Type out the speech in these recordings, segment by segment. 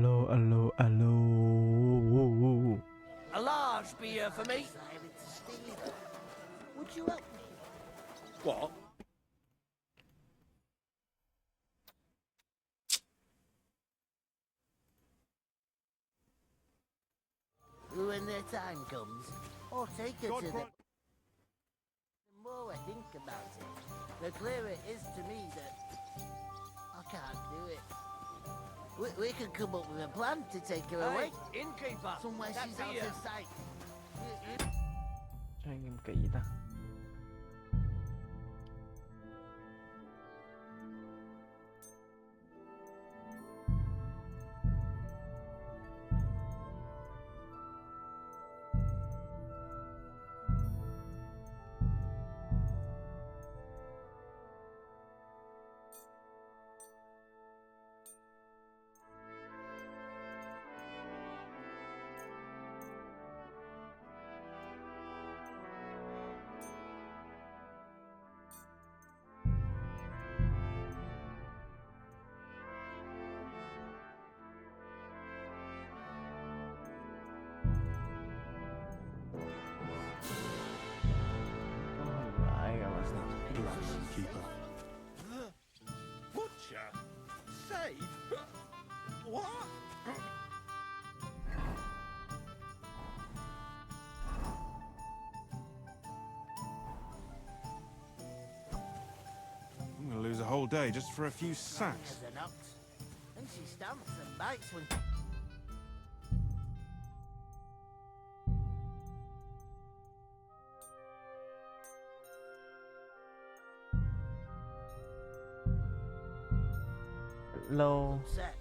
Alo, alo, alo. A large beer for me. Would you help me? What? When their time comes, I'll take her to the... The more I think about it, the clearer it is to me that I can't do it. We could come up with a plan to take her away. Innkeeper. Somewhere she's out of sight. Sao anh em kỹ ta? Keeper. Butcher? Save? What? I'm gonna lose a whole day just for a few sacks. As an ox. And she stamps and bites when... Hello. Set.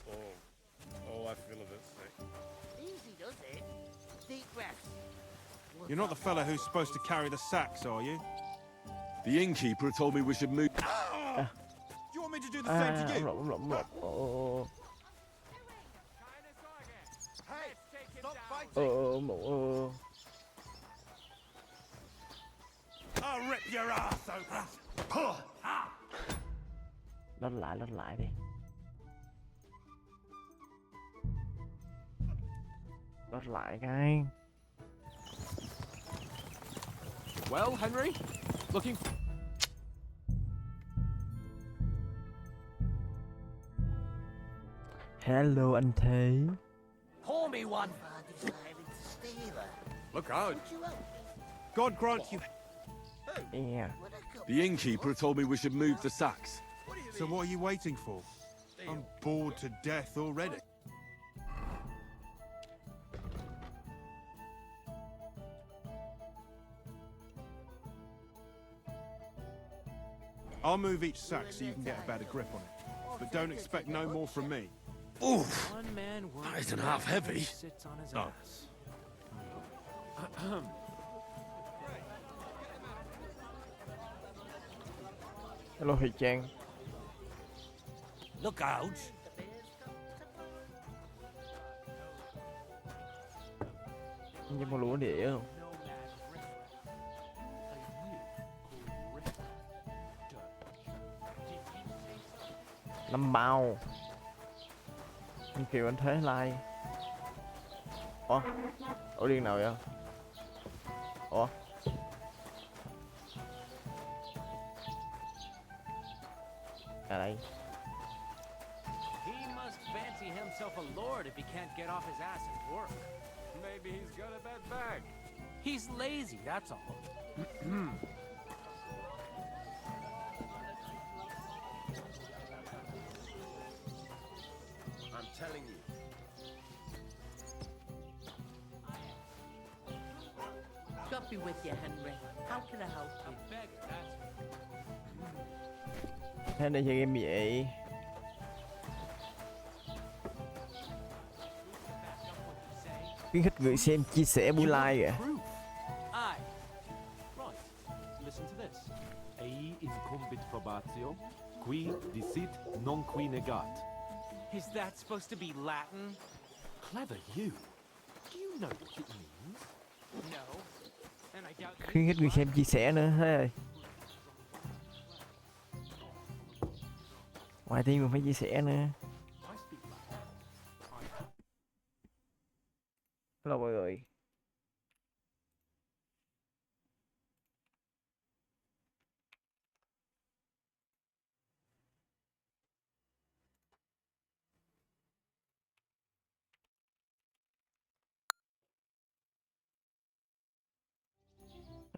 Oh, I feel a bit sick. Easy does it. Deep breaths. You're not the fella who's supposed to carry the sacks, are you? The innkeeper told me we should move. Do you want me to do the same to you? Oh, Hey, stop fighting! I'll rip your ass open! lót lại đi. Lót lại cái. Well, Henry, looking. Hello anh Thế. Pour me one. Decided to steal her. Look out. Would you help me? God grant you... Yeah. Would I come? The innkeeper told me we should move the sacks. So what are you waiting for? I'm bored to death already. I'll move each sack so you can get a better grip on it. But don't expect no more from me. Oof! One man That isn't half heavy. sits on his Oh. ass. Hello Thùy Trang. Look out. Nhưng mà lúa địa không? Năm bao. Anh Kiều anh Thế like. Ủa? Ủa điên nào vậy? Ủa? À đây. He must fancy himself a lord if he can't get off his ass at work. Maybe he's got a bad bag. He's lazy, that's all. I'm telling you. God be with you, Henry. How can I help you? Beggar, that's Thế đây chơi game gì vậy? Khuyến khích người xem chia sẻ buổi live kìa. Aye. Right. Listen to this. Ei incumbit probatio, qui dicit non qui negat. Is that supposed to be Latin? Clever you. Do you know what it means? No. And I doubt Khuyến khích người xem chia sẻ nữa thế ơi. Ngoài tiếng mình phải chia sẻ nữa. I speak Latin. Hello mọi người.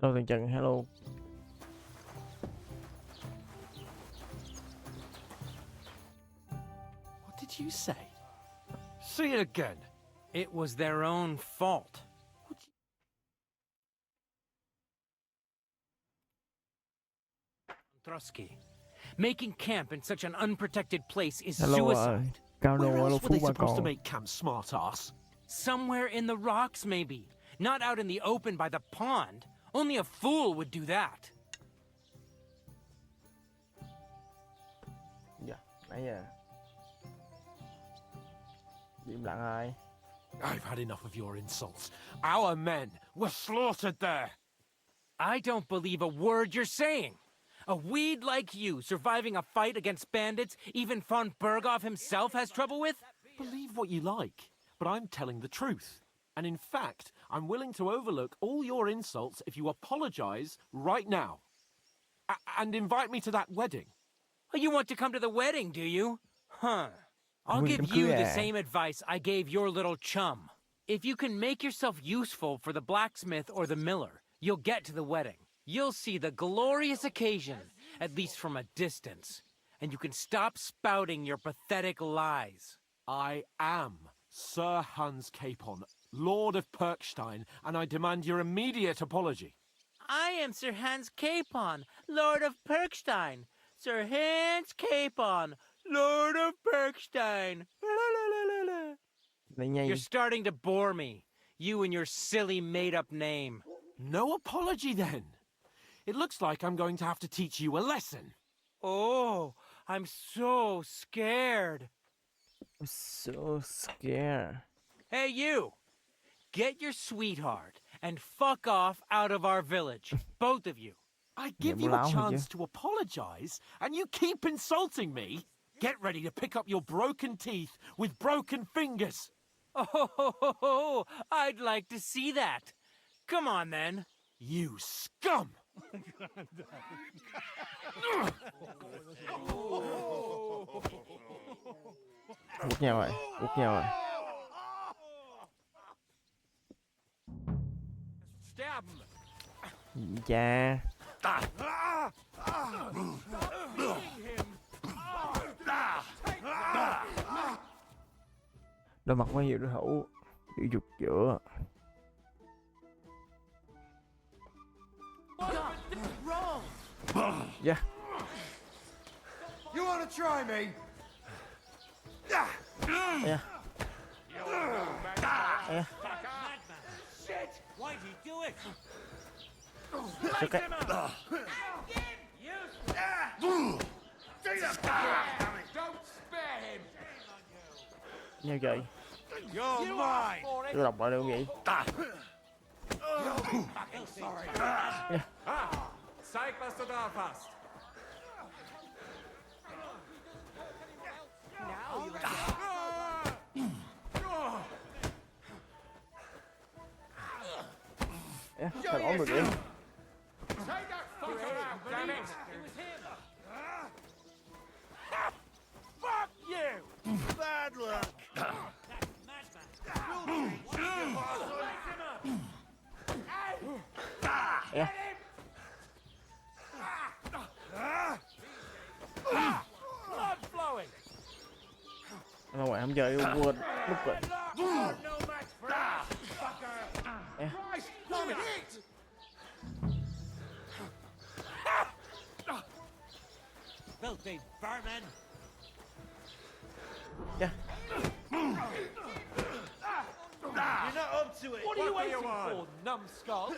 Hello thằng Trần, hello. What did you say? See it again. It was their own fault. Trotsky. Making camp in such an unprotected place is Hello suicide. Cao Where đồ hello else were Phú they Ba supposed to Con. make camp, smart-ass? Somewhere in the rocks, maybe. Not out in the open by the pond. Only a fool would do that. Dạ, nãy giờ im lặng ai. I've had enough of your insults. Our men were slaughtered there. I don't believe a word you're saying. A weed like you surviving a fight against bandits even von Berghoff himself has trouble with? Believe what you like, but I'm telling the truth. And in fact, I'm willing to overlook all your insults if you apologize right now. And invite me to that wedding. Oh, you want to come to the wedding, do you? Huh. I'll Ui, give đám you cưới the à? same advice I gave your little chum. If you can make yourself useful for the blacksmith or the miller, you'll get to the wedding. You'll see the glorious occasion, at least from a distance. And you can stop spouting your pathetic lies. I am Sir Hans Capon, Lord of Perkstein, and I demand your immediate apology. I am Sir Hans Capon, Lord of Perkstein. Sir Hans Capon, Lord of Perkstein. Này nhây. You're starting to bore me. You and your silly made-up name. No apology then. It looks like I'm going to have to teach you a lesson. Oh, I'm so scared. I'm so scared. Hey, you! Get your sweetheart and fuck off out of our village. Both of you. I give Dạ, you bố a láo hả chance to apologize, and you keep insulting me. Get ready to pick up your broken teeth with broken fingers. Oh, I'd like to see that. Come on, then. You scum! Quất nhau rồi, quất nhau rồi. Stab him. Gì cha. Đôi mặt quá nhiều đối thủ. Bị dục giữa. Yeah. You want to try me? Yeah. Yeah. Shit! Why'd he do it? It's okay. Don't spare him. Nhau chơi. You're mine. Tôi đọc lại được không vậy? Zeig, was du da hast. Yeah, thật ổn được vậy. Take that fucker out, damn it. Fuck you! Bad luck! Yeah. Blood flowing. Mà ngoại không chơi quên lúc rồi. No match for us, fucker. Yeah. Christ, you hit. Filthy vermin. Yeah. What are you waiting for, numbskull?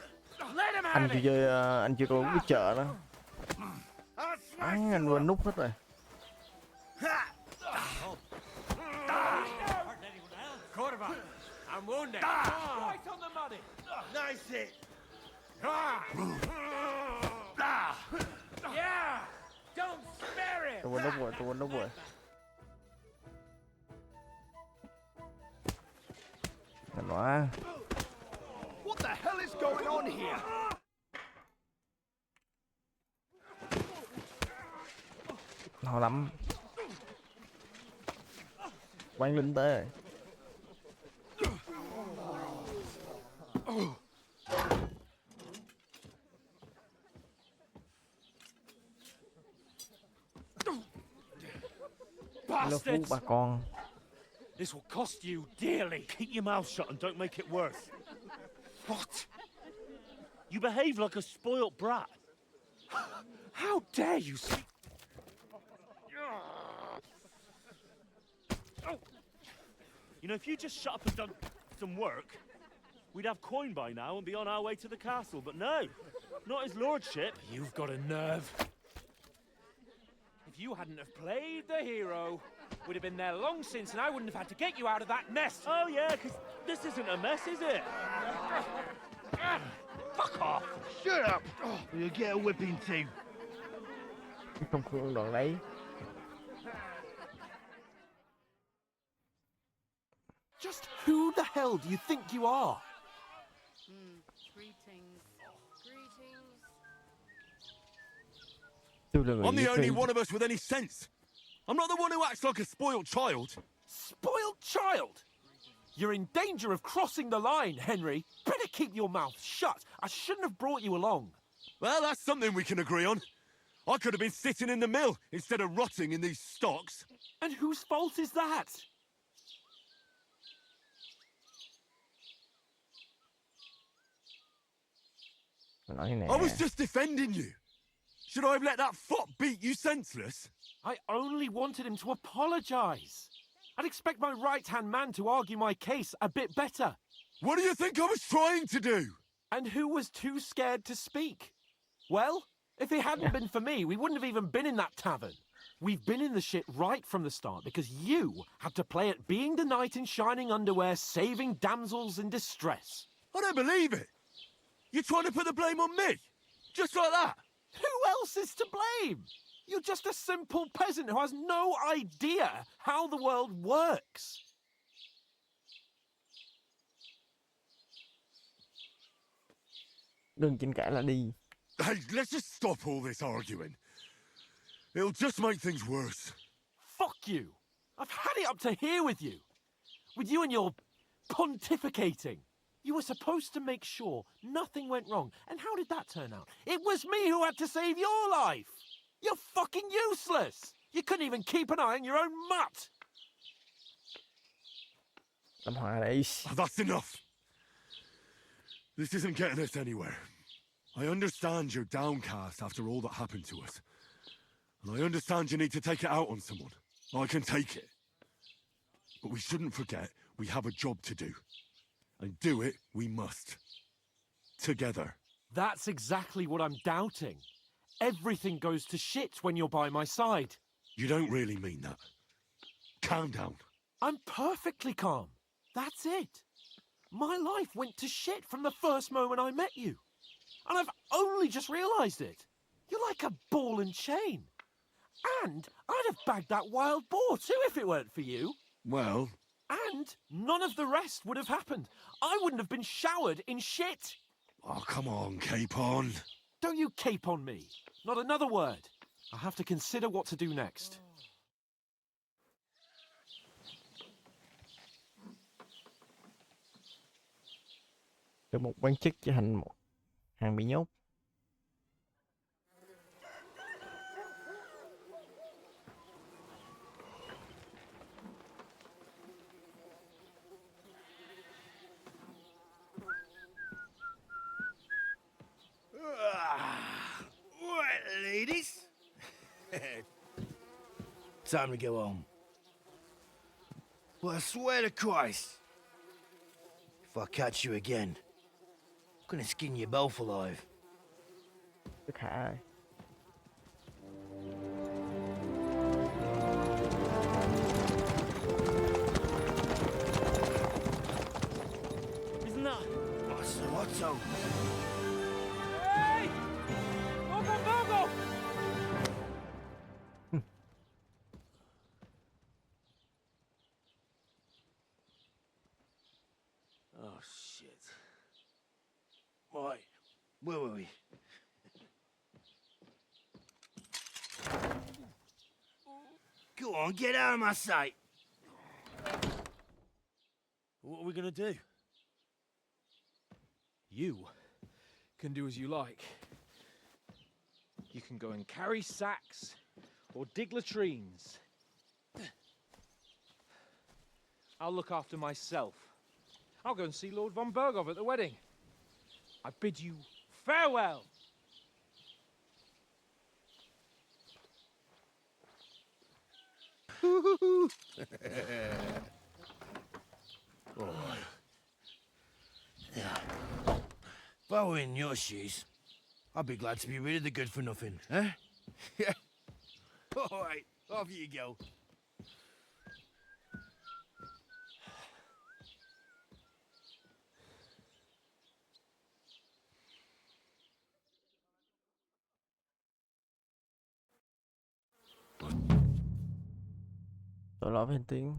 Let him Anh have chưa it. chơi, anh chưa có biết chợ đó. Anh quên nút hết rồi. Corva, I'm wounded. Right on the money! Nice hit. Yeah. Don't spare him. Tôi quên nút rồi, tôi quên nút rồi. Thành quá. is going on here? Ho lắm. Quán linh tê. Hello Phú bà con. This will cost you dearly. Keep your mouth shut and don't make it worse. What? You behave like a spoilt brat. How dare you speak? You know, if you just shut up and done some work, we'd have coin by now and be on our way to the castle. But no, not his lordship. You've got a nerve. If you hadn't have played the hero, we'd have been there long since and I wouldn't have had to get you out of that mess. Oh yeah, because this isn't a mess, is it? Fuck off! Shut up! You'll get a whipping too. Không phương đoạn đấy. Just who the hell do you think you are? Greetings. Greetings. Tôi là người I'm the viết only phim. one of us with any sense. I'm not the one who acts like a spoiled child. Spoiled child! You're in danger of crossing the line, Henry. Better keep your mouth shut. I shouldn't have brought you along. Well, that's something we can agree on. I could have been sitting in the mill instead of rotting in these stocks. And whose fault is that? Nói nè. I was just defending you. Should I have let that fop beat you senseless? I only wanted him to apologise. I'd expect my right-hand man to argue my case a bit better. What do you think I was trying to do? And who was too scared to speak? Well, if it hadn't been for me, we wouldn't have even been in that tavern. We've been in the shit right from the start because you had to play at being the knight in shining underwear, saving damsels in distress. I don't believe it. You're trying to put the blame on me? Just like that? Who else is to blame? You're just a simple peasant who has no idea how the world works. Đừng tranh cãi là đi. Hey, let's just stop all this arguing. It'll just make things worse. Fuck you. I've had it up to here with you. With you and your pontificating. You were supposed to make sure nothing went wrong. And how did that turn out? It was me who had to save your life. You're fucking useless. You couldn't even keep an eye on your own mutt. Làm hòa đi. That's enough. This isn't getting us anywhere. I understand you're downcast after all that happened to us. And I understand you need to take it out on someone. I can take it. But we shouldn't forget we have a job to do. And do it we must. Together. That's exactly what I'm doubting. Everything goes to shit when you're by my side. You don't really mean that. Calm down. I'm perfectly calm. That's it. My life went to shit from the first moment I met you. And I've only just realised it. You're like a ball and chain. And I'd have bagged that wild boar too if it weren't for you. Well... And none of the rest would have happened. I wouldn't have been showered in shit. Oh, come on, Capon. Don't you cape on me. Not another word. I have to consider what to do next. Từ một quan chức trở thành một hàng bị nhốt. Right, ladies. Time to go home. But I swear to Christ, if I catch you again, I'm gonna skin you both alive. Đức Hạ ơi. Isn't that? Oh, so what's up? Hey! Bogo, bogo! Oh, shit. Right, where were we? Go on, get out of my sight. What are we going to do? You can do as you like. You can go and carry sacks or dig latrines. I'll look after myself. I'll go and see Lord von Berghoff at the wedding. I bid you farewell. If I were in your shoes, I'd be glad to be rid of the good for nothing, eh? Yeah. All right, off you go. Tội lỗi về tiếng.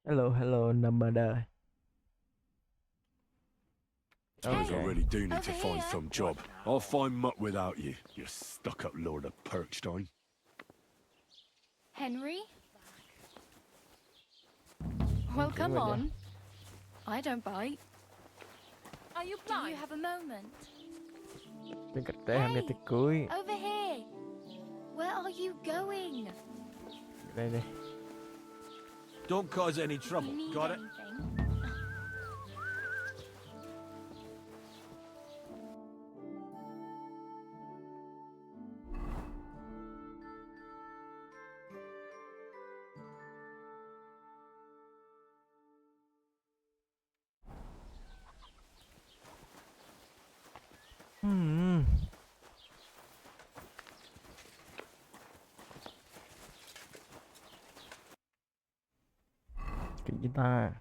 Hello, hello, number. Suppose I Okay. really do need to Over find here. some job. I'll find muck without you, you stuck-up Lord of Perkstein. Henry? Well, come with ya. on. I don't bite. Are you Do you blind? have a moment? Bên cạnh té ham tiệc cưới. Over here. Where are you going? Đây đây. Don't cause any Do you trouble. need Got it? anything? Hmm. Cái gì ta?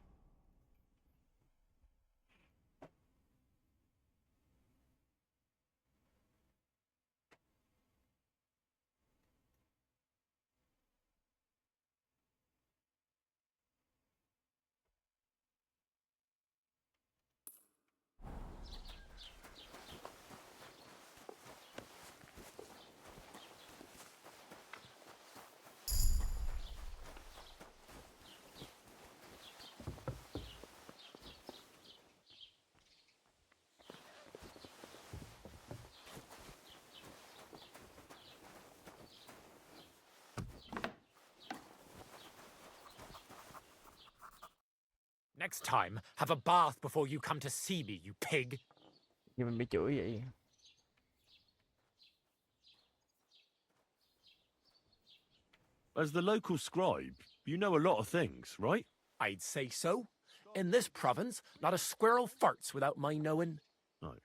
Next time, have a bath before you come to see me, you pig. Giờ mình bị chửi vậy. As the local scribe, you know a lot of things, right? I'd say so. In this province, not a squirrel farts without my knowing. Right.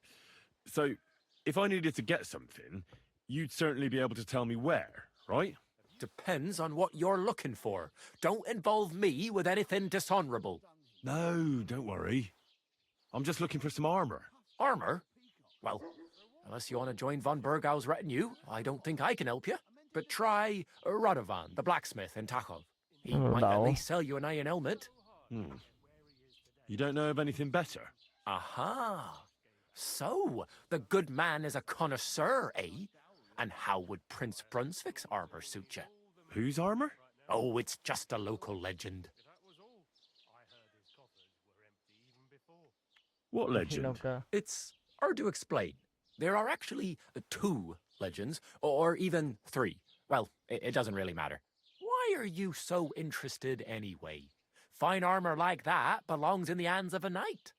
So, if I needed to get something, you'd certainly be able to tell me where, right? Depends on what you're looking for. Don't involve me with anything dishonorable. No, don't worry. I'm just looking for some armor. Armor? Well, unless you want to join von Bergau's retinue, I don't think I can help you. But try Radovan, the blacksmith in Tachov. He might at no. least sell you an iron helmet. You don't know of anything better? Aha! So, the good man is a connoisseur, eh? And how would Prince Brunswick's armor suit you? Whose armor? Oh, it's just a local legend. What Đâu legend? cơ? It's hard to explain. There are actually 2 legends, or even 3. Well, it doesn't really matter. Why are you so interested anyway? Fine armor like that belongs in the hands of a knight.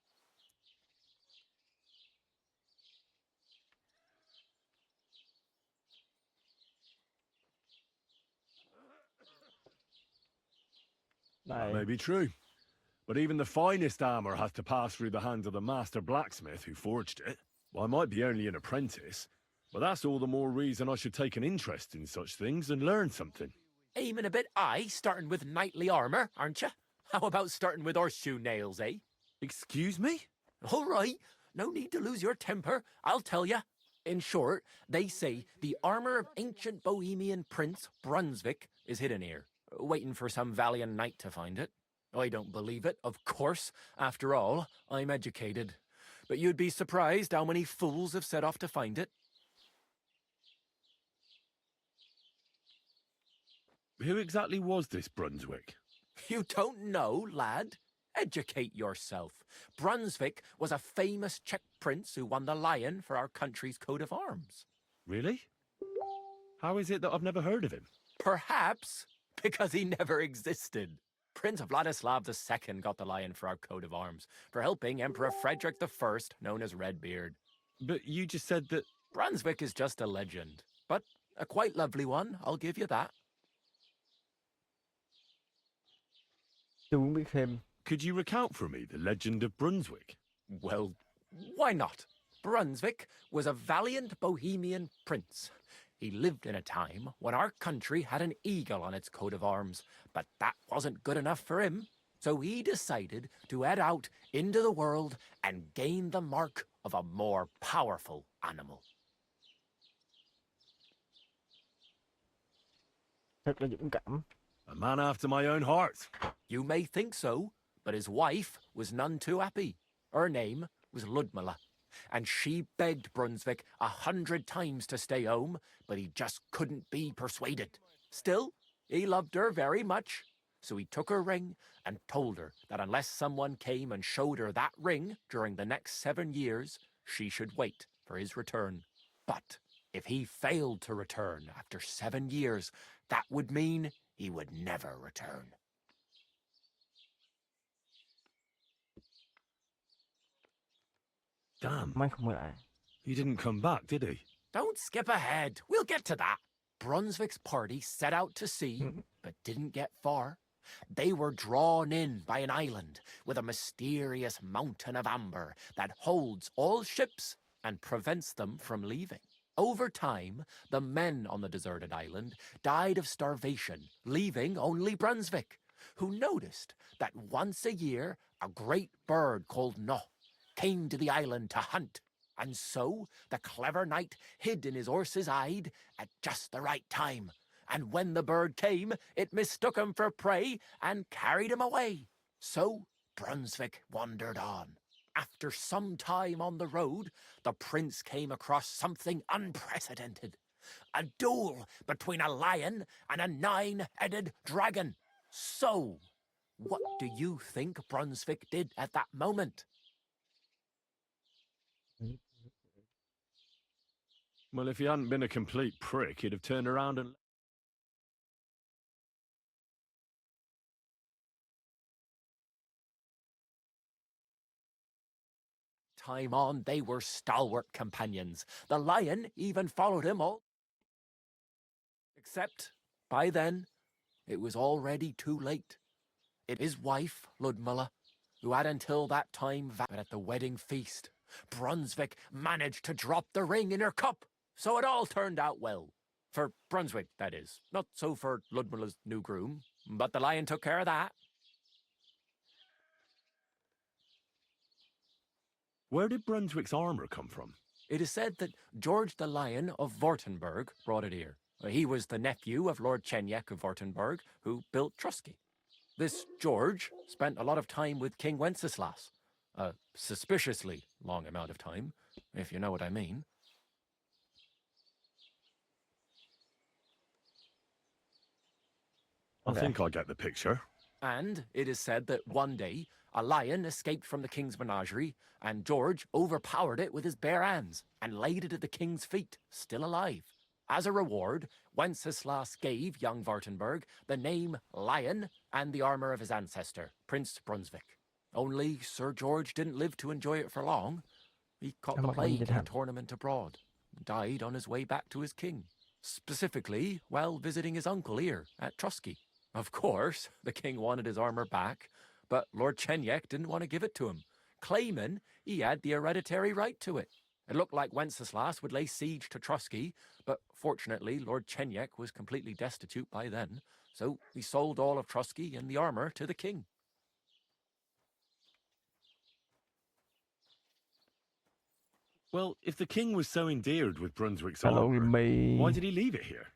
Này, May be true. But even the finest armor has to pass through the hands of the master blacksmith who forged it. Well, I might be only an apprentice, but that's all the more reason I should take an interest in such things and learn something. Aiming a bit high, starting with knightly armor, aren't you? How about starting with horseshoe nails, eh? Excuse me? All right, no need to lose your temper, I'll tell you. In short, they say the armor of ancient Bohemian Prince Brunswick is hidden here, waiting for some valiant knight to find it. I don't believe it, of course. After all, I'm educated. But you'd be surprised how many fools have set off to find it. Who exactly was this Brunswick? You don't know, lad? Educate yourself. Brunswick was a famous Czech prince who won the lion for our country's coat of arms. Really? How is it that I've never heard of him? Perhaps because he never existed. Prince Vladislav II got the lion for our coat of arms for helping Emperor Frederick I, known as Redbeard. But you just said that... Brunswick is just a legend, but a quite lovely one, I'll give you that. tôi muốn biết thêm. Could you recount for me the legend of Brunswick? Well, why not? Brunswick was a valiant Bohemian prince. He lived in a time when our country had an eagle on its coat of arms, but that wasn't good enough for him. So he decided to head out into the world and gain the mark of a more powerful animal. Thật là dũng cảm. A man after my own heart. You may think so, but his wife was none too happy. Her name was Ludmilla, and she begged Brunswick 100 times to stay home, but he just couldn't be persuaded. Still, he loved her very much, so he took her ring and told her that unless someone came and showed her that ring during the next 7 years, she should wait for his return. But if he failed to return after 7 years, that would mean he would never return. Damn, May không quay lại. he didn't come back, did he? Don't skip ahead. We'll get to that. Brunswick's party set out to sea, but didn't get far. They were drawn in by an island with a mysterious mountain of amber that holds all ships and prevents them from leaving. Over time, the men on the deserted island died of starvation, leaving only Brunswick, who noticed that once a year a great bird called No came to the island to hunt. And so the clever knight hid in his horse's hide at just the right time. And when the bird came, it mistook him for prey and carried him away. So Brunswick wandered on. After some time on the road, the prince came across something unprecedented. A duel between a lion and a 9-headed dragon. So, what do you think Brunswick did at that moment? Well, if he hadn't been a complete prick, he'd have turned around and... Time on, they were stalwart companions. The lion even followed him all. Except, by then, it was already too late. It his wife, Ludmilla, who had until that time vowed at the wedding feast. Brunswick managed to drop the ring in her cup, so it all turned out well. For Brunswick, that is. Not so for Ludmilla's new groom, but the lion took care of that. Where did Brunswick's armour come from? It is said that George the Lion of Württemberg brought it here. He was the nephew of Lord Chenyek of Württemberg, who built Trusky. This George spent a lot of time with King Wenceslas. A suspiciously long amount of time, if you know what I mean. I think I get the picture. And it is said that one day, a lion escaped from the king's menagerie, and George overpowered it with his bare hands and laid it at the king's feet, still alive. As a reward, Wenceslas gave young Württemberg the name Lion and the armour of his ancestor, Prince Brunswick. Only Sir George didn't live to enjoy it for long. He caught the plague in a tournament abroad, and died on his way back to his king. Specifically, while visiting his uncle here at Trusky. Of course, the king wanted his armor back, but Lord CHENYEK didn't want to give it to him, claiming he had the hereditary right to it. It looked like Wenceslas would lay siege to Trotsky, but fortunately Lord CHENYEK was completely destitute by then, so he sold all of Trotsky and the armor to the king. Well, if the king was so endeared with Brunswick's Hello, armor, Rimmy. why did he leave it here?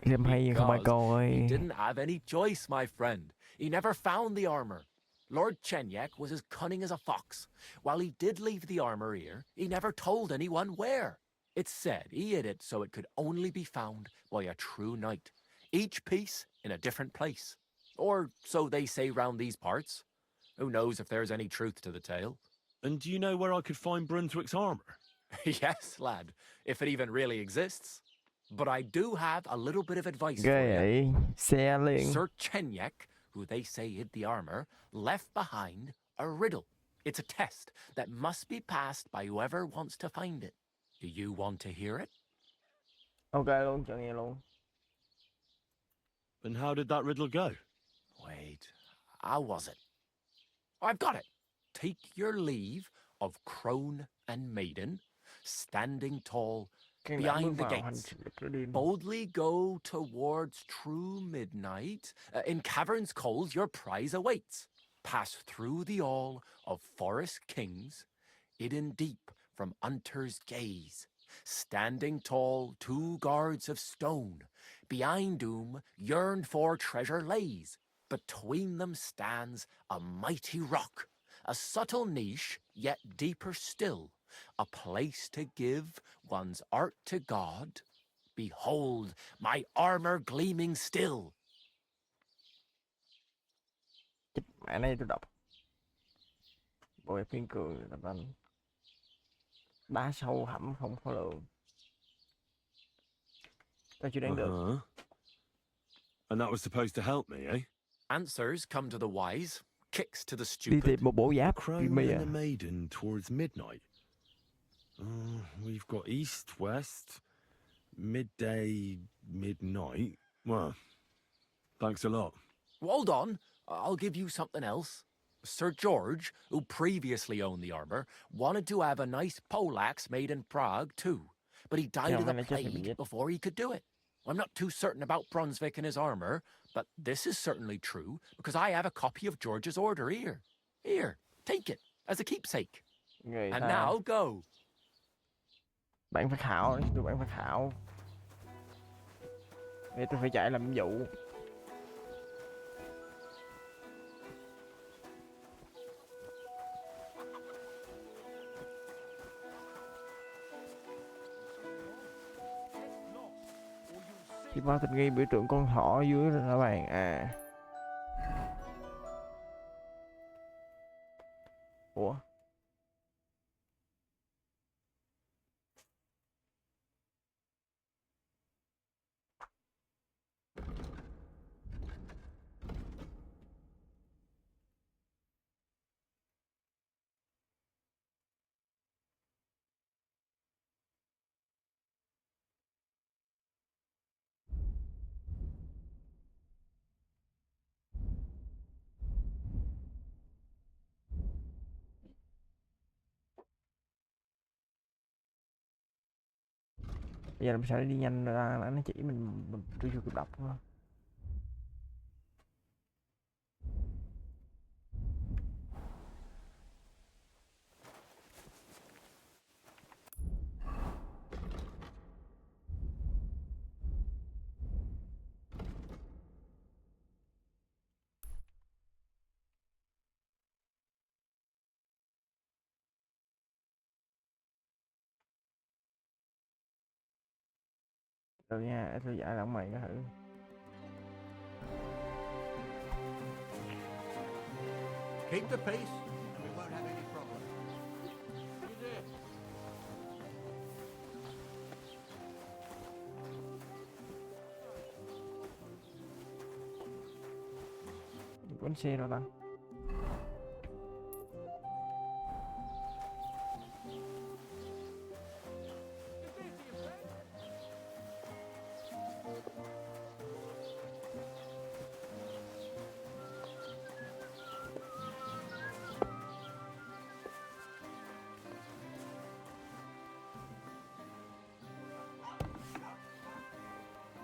Game hay không ai Because he coi. didn't have any choice, my friend. He never found the armor. Lord CHENYEK was as cunning as a fox. While he did leave the armor here, he never told anyone where. It's said he hid it so it could only be found by a true knight, each piece in a different place. Or so they say round these parts. Who knows if there's any truth to the tale? And do you know where I could find Brunswick's armor? Yes, lad, if it even really exists. But I do have a little bit of advice Ghê for you. vậy. Xe liền. Sir CHENYEK, who they say hid the armor, left behind a riddle. It's a test that must be passed by whoever wants to find it. Do you want to hear it? Ok luôn, cho nghe luôn. And how did that riddle go? Wait, how was it? I've got it. Take your leave of crone and maiden, standing tall behind the gates. Boldly go towards true midnight. In caverns cold your prize awaits. Pass through the all of forest kings, hidden deep from hunter's gaze. Standing tall, 2 guards of stone, behind whom yearned for treasure lays. Between them stands a mighty rock, a subtle niche, yet deeper still, a place to give one's art to God. Behold, my armor gleaming still. Mẹ này tôi đọc. Bộ phiên cười tập anh. Đá sâu hẩm không có lượng. Tao chưa đoán được. And that was supposed to help me, eh? Answers come to the wise, kicks to the Đi stupid. tìm một bộ giáp. Crone Rimmy and à. the maiden towards midnight. We've got east, west, midday, midnight. Well, thanks a lot. Hold on, I'll give you something else. Sir George, who previously owned the armor, wanted to have a nice poleaxe made in Prague too, but he died of the plague before he could do it. I'm not too certain about Brunswick and his armor, but this is certainly true because I have a copy of George's order here. Here, take it as a keepsake. Người And ta. now go. Bạn phải khảo, tụi bạn phải khảo. Để tôi phải chạy làm nhiệm vụ. Thì bao tình nghi biểu tượng con thỏ ở dưới là bàn à. Ủa? Bây giờ làm sao để đi nhanh ra nó chỉ mình chưa kịp đọc thôi. Rồi nha, tôi giải lại mày cái thử. Keep the peace, and we won't have any problems. Bánh xe rồi ta.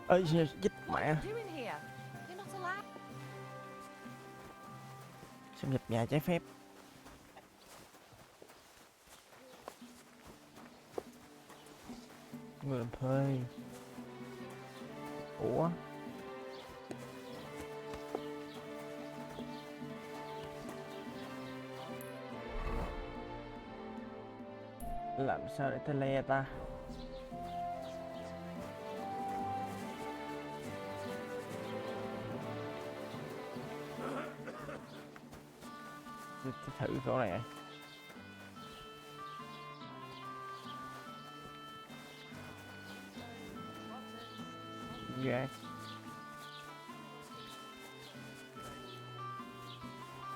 Ơi dít mẹ. Doing here? You're not allowed. Xâm nhập nhà trái phép. Người làm thuê. Ủa? Làm sao để tele ta? Tôi thử chỗ này. Gác.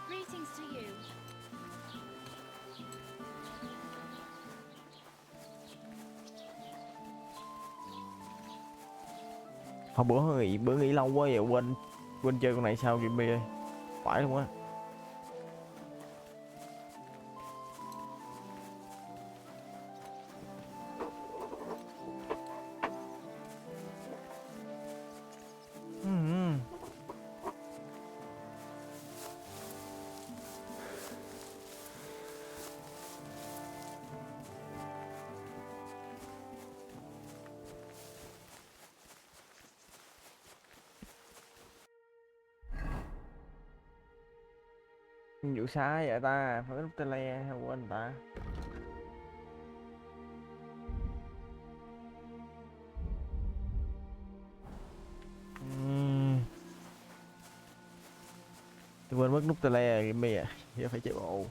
Greetings to you. Hôm bữa nghỉ lâu quá vậy quên chơi con này sao Jimmy ơi. Phải luôn á. Vụ sai vậy ta, phải nút tele hay quên ta. Tôi quên mất nút tele rồi Jimmy à, giờ phải chạy bộ.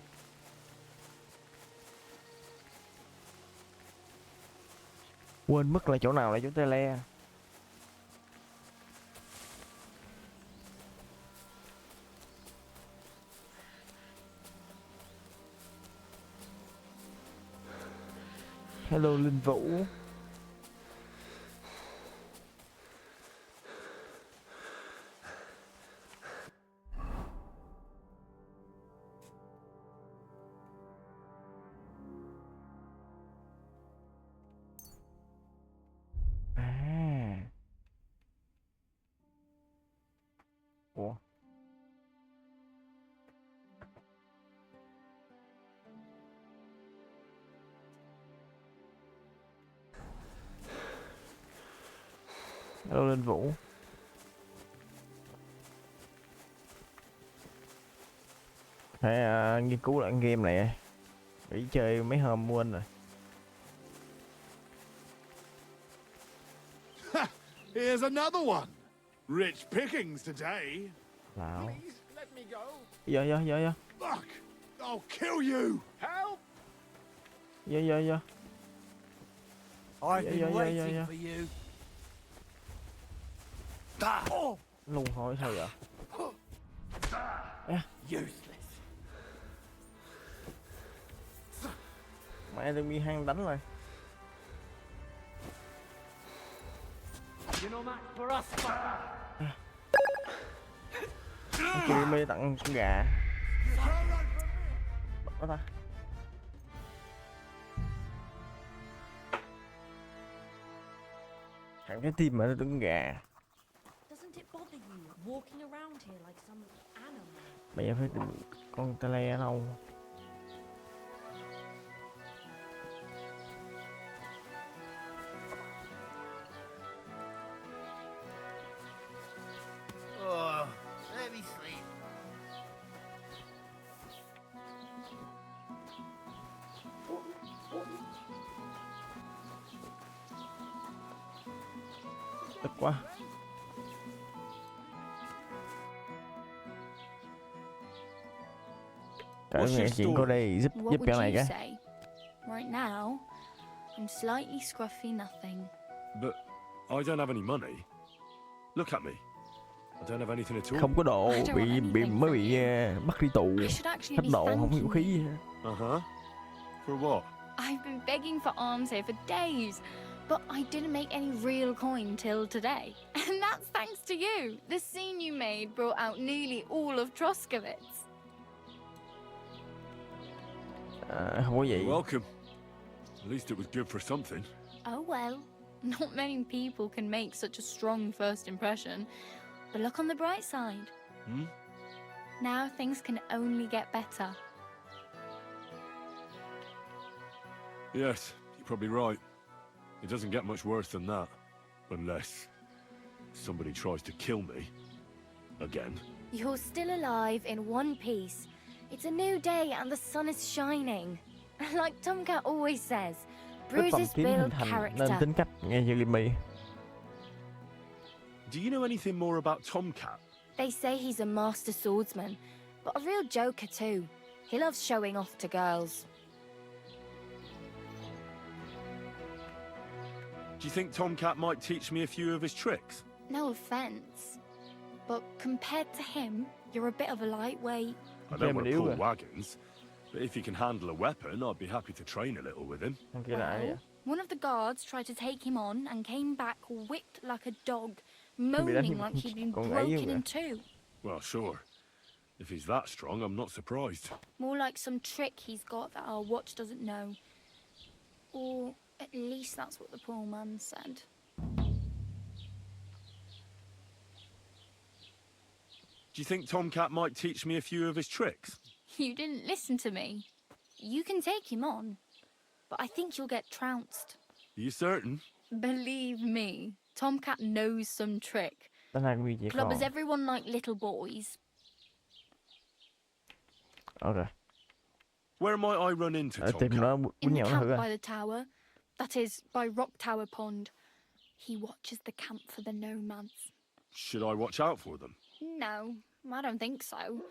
Quên mất là chỗ nào là chỗ tele. Hello Linh Vũ. À. Ủa. Hello Linh Vũ. Phải nghiên cứu lại game này. Để chơi mấy hôm quên rồi. Here's another one. Rich pickings today. Wow. Please, let me go. Vô. Fuck! I'll kill you! Help! Vô. I've Yeah, been yeah, waiting yeah, yeah. for you. Luôn thôi sao vậy? Useless. Mẹ đừng bị hang đánh rồi. You're no match for us, fucker. Chị mê tặng con gà. Bắt ta. Thằng cái tim mà nó đứng gà. Doesn't it bother you walking around here like some animal? Mày phải tìm con tele ở đâu? Oh, let me sleep. Tức quá. Kể nghe chuyện cô đây giúp What giúp would cái này you cái. say? Right now, I'm slightly scruffy nothing. But I don't have any money. Look at me. I don't have anything at all. Không có độ, I don't want bị anything mới from bị bắt đi tù. I should actually Hết be độ không có vũ thanking khí. you. Uh-huh. For what? I've been begging for alms here for days, but I didn't make any real coin till today. And that's thanks to you. The scene you made brought out nearly all of Troskowitz. Không có gì. You're welcome. At least it was good for something. Oh well, Not many people can make such a strong first impression. But look on the bright side. Hmm? Now things can only get better. Yes, you're probably right. It doesn't get much worse than that. Unless somebody tries to kill me. Again. You're still alive in one piece. It's a new day and the sun is shining. Like Tomcat always says, Vết bầm bruises tím hình build thành nên character. tính cách, nghe như Limmy. Do you know anything more about Tomcat? They say he's a master swordsman, but a real joker too. He loves showing off to girls. Do you think Tomcat might teach me a few of his tricks? No offense, but compared to him, you're a bit of a lightweight. I don't want to pull rồi. wagons, but if he can handle a weapon, I'd be happy to train a little with him. Thằng kia lại Well, vậy. one of the guards tried to take him on and came back whipped like a dog, bị đánh moaning like he'd been con gái broken vậy. in two. Well, sure. If he's that strong, I'm not surprised. More like some trick he's got that our watch doesn't know. Or at least that's what the poor man said. Do you think Tomcat might teach me a few of his tricks? You didn't listen to me. You can take him on, but I think you'll get trounced. Are you certain? Believe me, Tomcat knows some trick. Tên này nguy gì Clubbers còn. everyone like little boys. Ok. Where might I run into Ở tìm Tomcat? nó In quýnh the nhậu nó camp thử by coi. the tower. That is, by Rock Tower Pond. He watches the camp for the nomads. Should I watch out for them? No, I don't think so.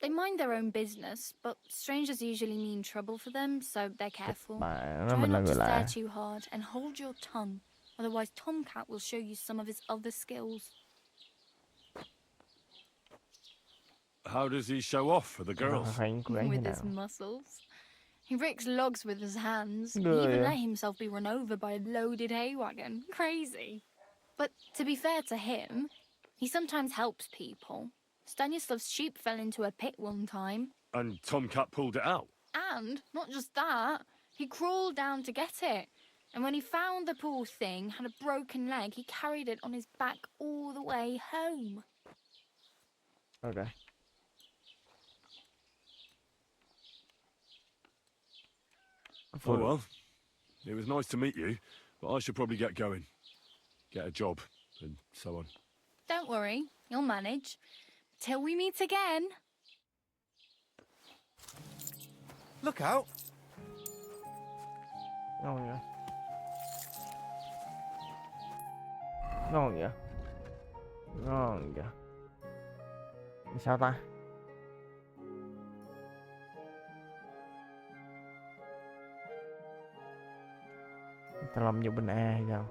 They mind their own business, but strangers usually mean trouble for them, so they're careful. Mà nó Try mình là not to người stare lạ. too hard and hold your tongue. Otherwise, Tomcat will show you some of his other skills. How does he show off for the girls? Phải cố gắng thế With his nào. muscles. He ricks logs with his hands. He Good, even yeah. let himself be run over by a loaded hay wagon. Crazy. But to be fair to him, he sometimes helps people. Stanislav's sheep fell into a pit one time. And Tomcat pulled it out. And not just that, he crawled down to get it. And when he found the poor thing had a broken leg, he carried it on his back all the way home. Ok. Oh well. It was nice to meet you, but I should probably get going. Get a job, and so on. Don't worry, you'll manage. Till we meet again. Look out! Ngon vậy. Ngon vậy. Ngon vậy. Sao ta? Ta làm vô bên A hay sao?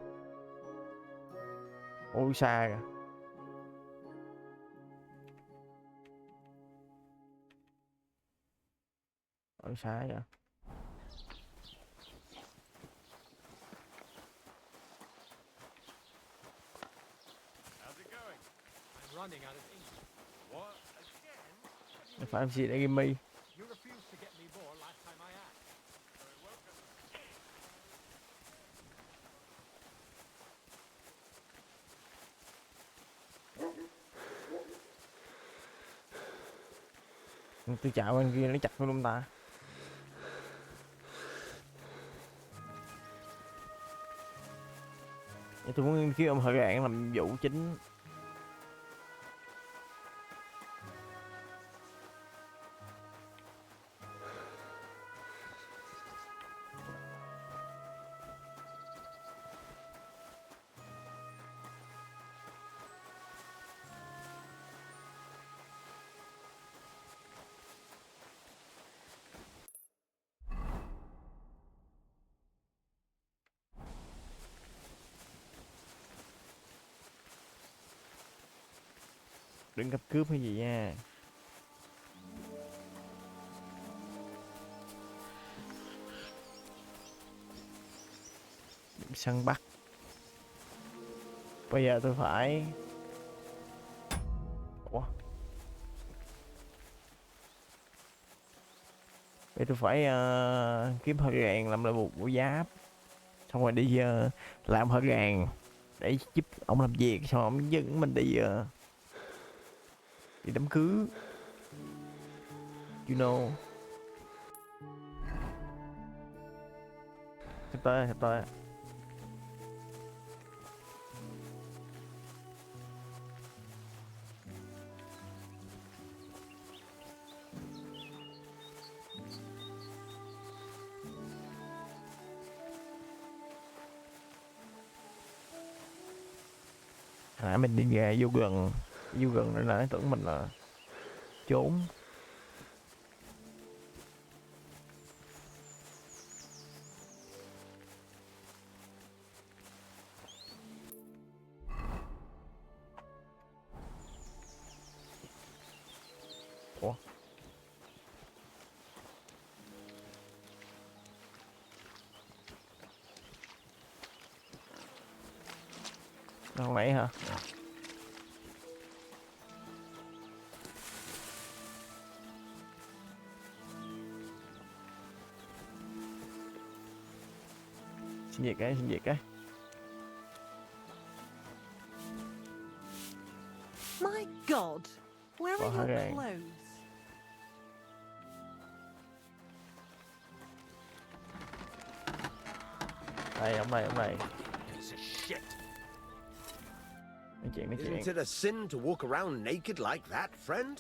Ôi xa kìa. Ôi xa vậy. I'm running out of ink. What? Again? Phải em gì để game me. You refused to get me more last time I asked. Tôi chạo bên kia nó chặt con ta. Tôi muốn kiếm ông thời hạn làm nhiệm vụ chính. Đừng gặp cướp hay gì nha. Điểm săn bắt. Bây giờ tôi phải... Ủa? Bây giờ tôi phải kiếm hơi gạn làm lại một bộ giáp. xong rồi đi làm hở gàng để giúp ông làm việc, xong rồi ông dẫn mình đi đi đám cưới, you know. Sắp tới. Nãy mình đi ra vô gần nên là tưởng mình là trốn. Ủa? Đâu nãy hả? Xin việc cái. My God, where are your clothes? Đây, ông này. Piece of shit. Nói chuyện. Isn't it a sin to walk around naked like that, friend?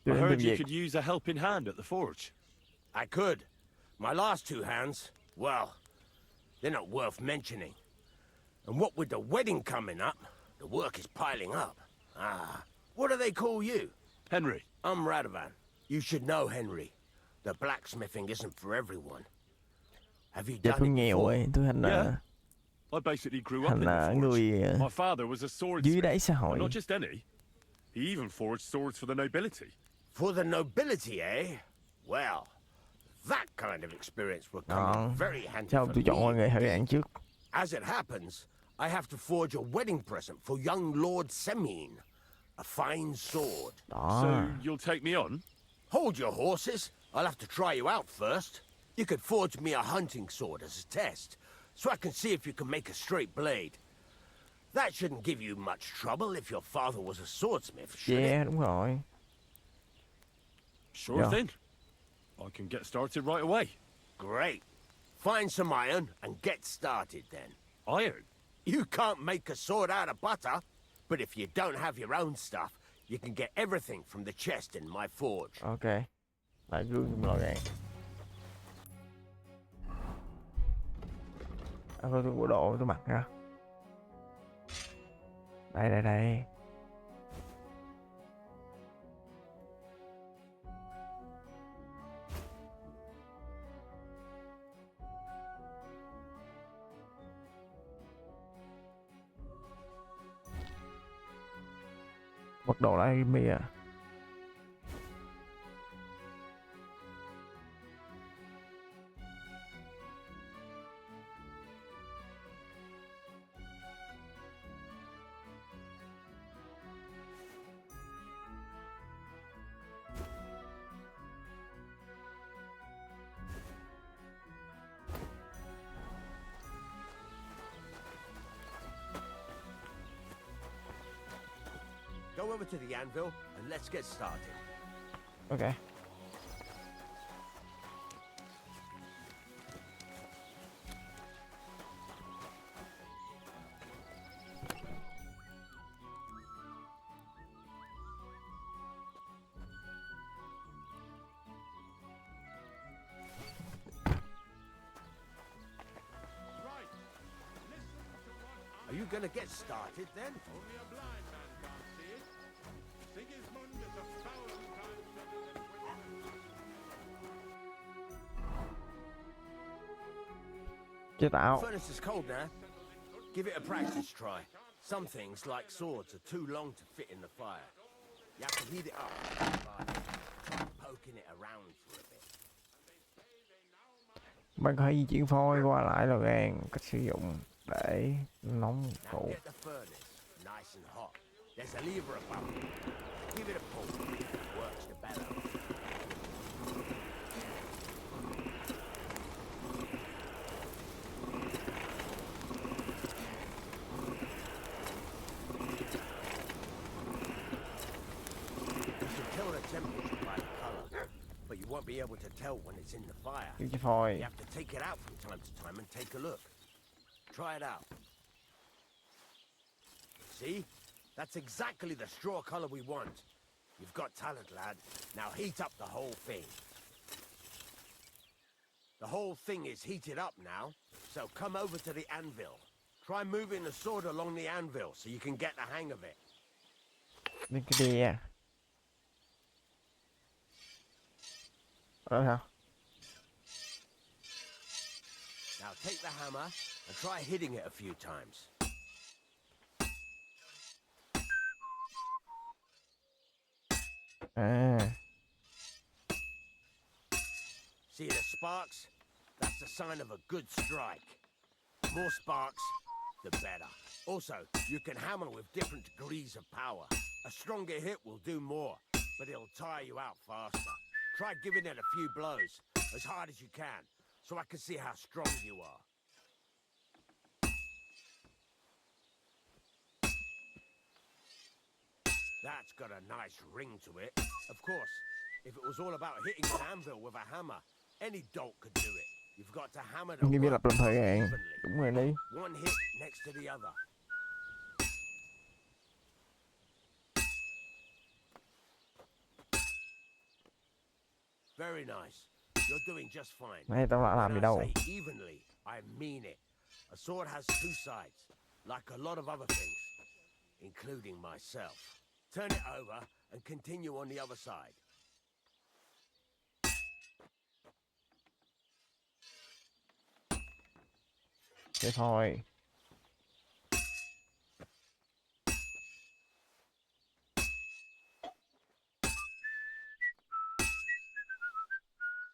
I heard you could use a helping hand at the forge. I could. My last two hands, well, they're not worth mentioning. And what with the wedding coming up, the work is piling up. What do they call you? Henry. I'm Radovan. You should know, Henry. The blacksmithing isn't for everyone. Have you done it before? Tôi hành I basically grew up in the forge. My father was a swordsmith, but not just any. He even forged swords for the nobility. For the nobility, eh? Well, that kind of experience will come in very handy for me. As it happens, I have to forge a wedding present for young Lord Semine. A fine sword. So you'll take me on? Hold your horses. I'll have to try you out first. You could forge me a hunting sword as a test, so I can see if you can make a straight blade. That shouldn't give you much trouble if your father was a swordsmith, should it? Đúng rồi. Sure thing. I can get started right away. Great. Find some iron and get started then. Iron? You can't make a sword out of butter, but if you don't have your own stuff, you can get everything from the chest in my forge. Ok. Lại gương lò gàng. Tôi bộ đồ tôi mặc ra. Đây. Mặc đồ lại mi à. Go over to the anvil and let's get started. Ok. Are you gonna get started then? Only a blind man can't see it. Sigismund is 1,000 times better than Chế tạo. The furnace is cold now. Give it a practice try. Some things, like swords, are too long to fit in the fire. You have to heat it up by poking it around for a bit. Bạn có thể di chuyển phôi qua lại lò gàng. Cách sử dụng để nóng Now cụ. get the furnace nice and hot. There's a lever above it. Give it a pull. It works the bellows. tell the temperature by the color, but you won't be able to tell when it's in the fire. Cái phôi. You have to take it out from time to time and take a look. Try it out. See? That's exactly the straw color we want. You've got talent, lad. Now heat up the whole thing. The whole thing is heated up now, so come over to the anvil. Try moving the sword along the anvil so you can get the hang of it. Bên cái đè. Đó hả? Now take the hammer and try hitting it a few times. À. See the sparks? That's the sign of a good strike. More sparks, the better. Also, you can hammer with different degrees of power. A stronger hit will do more, but it'll tire you out faster. Try giving it a few blows, as hard as you can, so I can see how strong you are. That's got a nice ring to it. Of course, if it was all about hitting an anvil with a hammer, any dolt could do it. You've got to hammer the Như biết work lập làm thời gian. evenly. Đúng rồi đi. One hit next to the other. Very nice. You're doing just fine. Này tao đã làm gì When I đâu. say evenly, I mean it. A sword has two sides, like a lot of other things, including myself. Turn it over and continue on the other side. Thế thôi.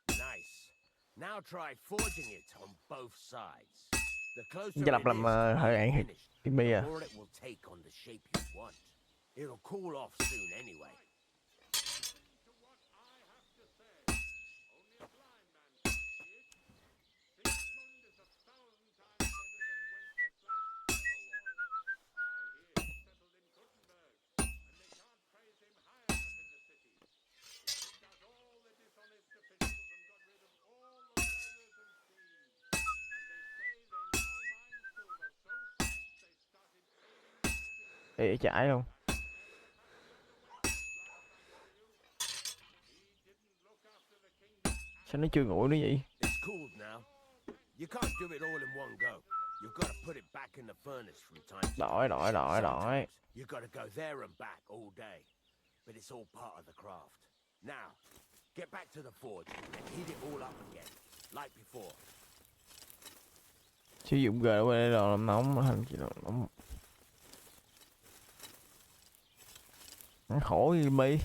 Nice. Now try forging it on both sides. The closer Giờ it lập is làm to thời being hạn finished, thì mi the à. more it will take on the shape you want. It'll cool off soon anyway. Để chạy luôn. Sao nó chưa ngủ nữa vậy? It's cooled now. You can't do it all in one go. You've got to put it back in the furnace from time to time. Đổi. Sometimes you've got to go there and back all day. But it's all part of the craft. Now, get back to the forge and heat it all up again, like before. Sử dụng gờ qua đây rồi làm nóng thành gì đâu nóng. Nó khổ gì mi.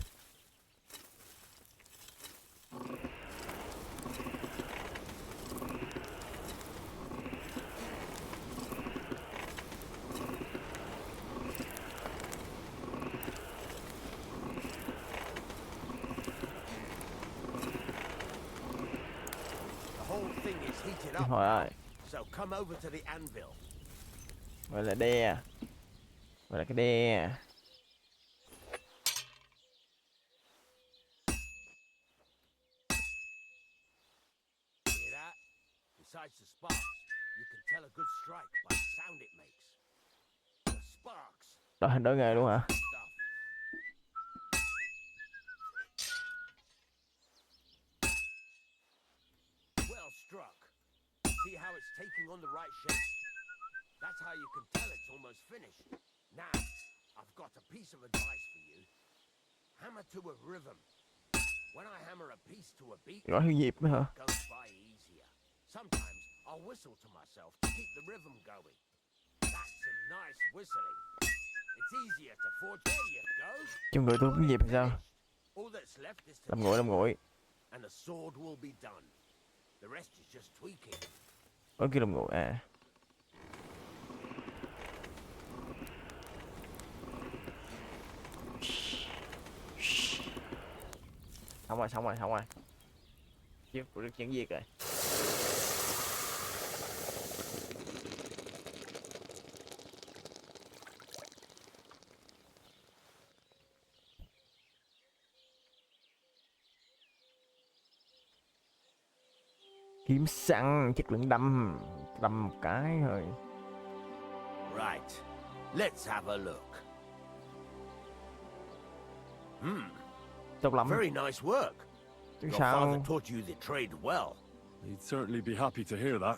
The whole thing is heated up. Thôi ơi. So come over to the anvil. Gọi là đe. Gọi là cái đe. Hear that? Besides the sparks, you can tell a good strike by the sound it makes. The sparks. Đỡ nghề luôn hả? Stuff. Well struck. See how it's taking on the right shape? That's how you can tell it's almost finished. Now, I've got a piece of advice for you. Hammer to a rhythm. When I hammer a piece to a beat, Gọi theo nhịp nữa hả? it goes by easier. Sometimes I'll whistle to myself to keep the rhythm going. That's some nice whistling. It's easier to forge. There you go. Trong người tôi cũng nhịp hay sao? All that's left is to Làm nguội. and the sword will be done. The rest is just tweaking. Ở kia làm nguội à. Xong rồi. Chứ tôi được những việc rồi. Kiếm xăng, chất lượng đâm một cái thôi. Right. Let's have a look. Tốt lắm. Very nice work. Chứ Your sao? father taught you the trade well. He'd certainly be happy to hear that.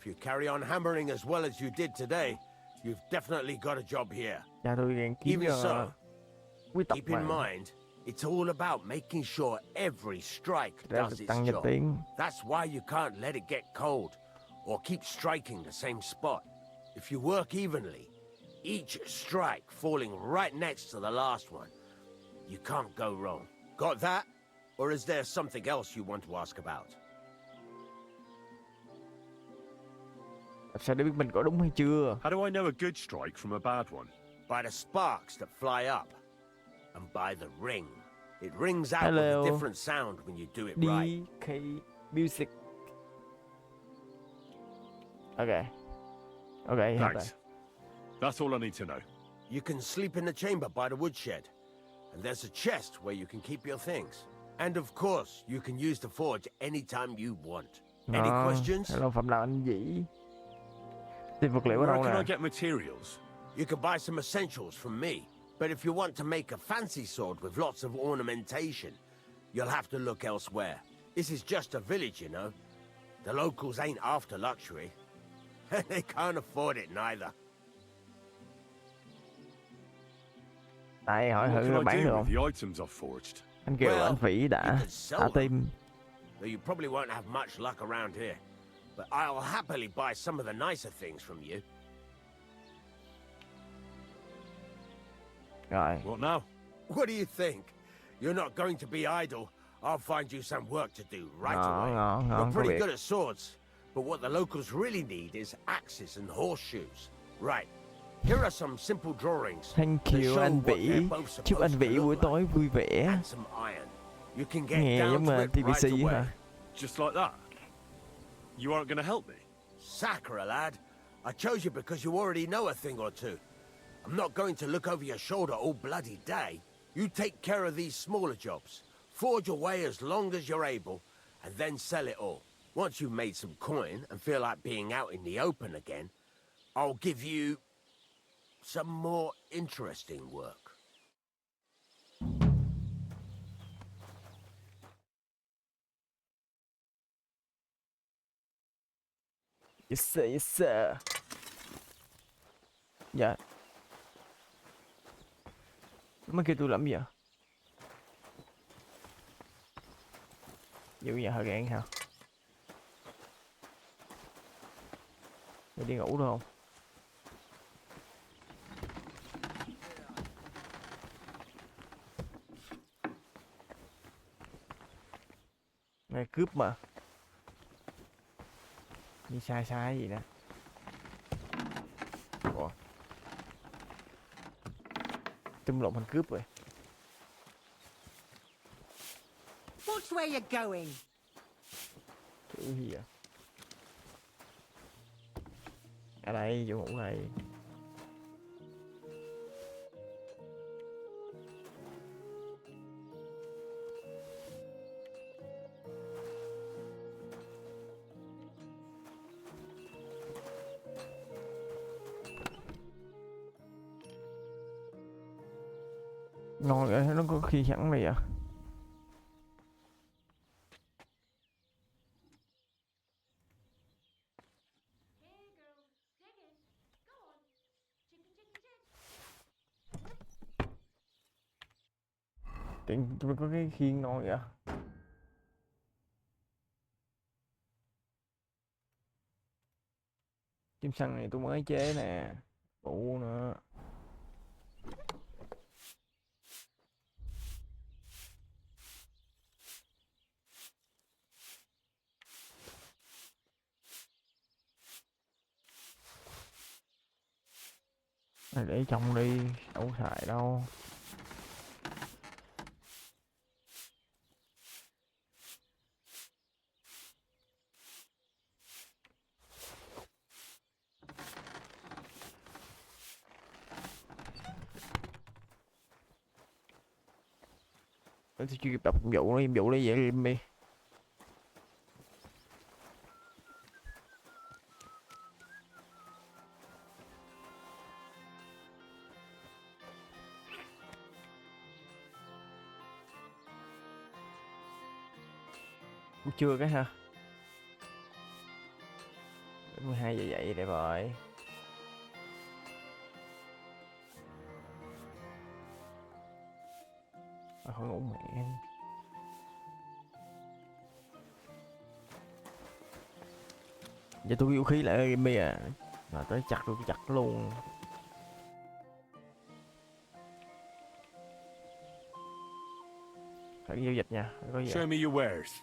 If you carry on hammering as well as you did today, you've definitely got a job here. Cha tôi đang kiếm Even so, quý tộc keep in mà. mind, it's all about making sure every strike Ra does its tăng danh job. tiếng. That's why you can't let it get cold, or keep striking the same spot. If you work evenly, each strike falling right next to the last one, you can't go wrong. Got that? Or is there something else you want to ask about? Làm sao để biết mình có đúng hay chưa? How do I know a good strike from a bad one? By the sparks that fly up, and by the ring. It rings out Hello. with a different sound when you do it right. DeeKay music. Okay. Okay. Thanks. That's all I need to know. You can sleep in the chamber by the woodshed, and there's a chest where you can keep your things. And of course, you can use the forge anytime you want. Any questions? Hello, phẩm nào anh Dĩ? Tìm vật liệu ở Where đâu can I nè? get materials? You can buy some essentials from me, but if you want to make a fancy sword with lots of ornamentation, you'll have to look elsewhere. This is just a village, you know. The locals ain't after luxury. They can't afford it neither. Tại hỏi What thử can nó I bán được do không? with the items I've forged? Anh kêu Well, anh Phỉ you đã can sell thả them. tim. Though you probably won't have much luck around here. But I'll happily buy some of the nicer things from you. Rồi. What now? What do you think? You're not going to be idle. I'll find you some work to do right away. Ngon, You're có pretty việc. good at swords, but what the locals really need is axes and horseshoes. Right. Here are some simple drawings. Thank that you show anh what Vĩ. they're both Chúc supposed anh to Vĩ look buổi like. tối vui vẻ. And some iron. You can get Nghe down giống to it TVC right away. hả? Just like that? You aren't going to help me? Sacre, lad. I chose you because you already know a thing or two. I'm not going to look over your shoulder all bloody day. You take care of these smaller jobs. Forge away as long as you're able, and then sell it all. Once you've made some coin and feel like being out in the open again, I'll give you some more interesting work. Yes sir, yes sir. Dạ. Nó kêu tôi làm gì vậy? Vậy bây giờ hơi gạn hả? Mày đi ngủ được không? Mày cướp mà. Đi sai sai gì nè. Ủa. Tung lộn thành cướp rồi. Watch where you're going. Kiểu gì vậy? Ở đây, chỗ ngủ này. Ngon vậy, nó có khi sẵn này à? Tiện tôi có cái khiên ngon vậy? Chim săn này tôi mới chế nè. Phụ nữa. Này để trong đi, đâu có xài đâu. Tôi chưa kịp đọc nhiệm vụ đó vậy đi. Buổi trưa cái ha. 12 giờ dậy đẹp rồi. Khỏi ngủ mẹ. Giờ tôi vũ khí lại game à. Mà tới chặt tôi chặt luôn. Phải giao dịch nha. Có gì Show me your wares.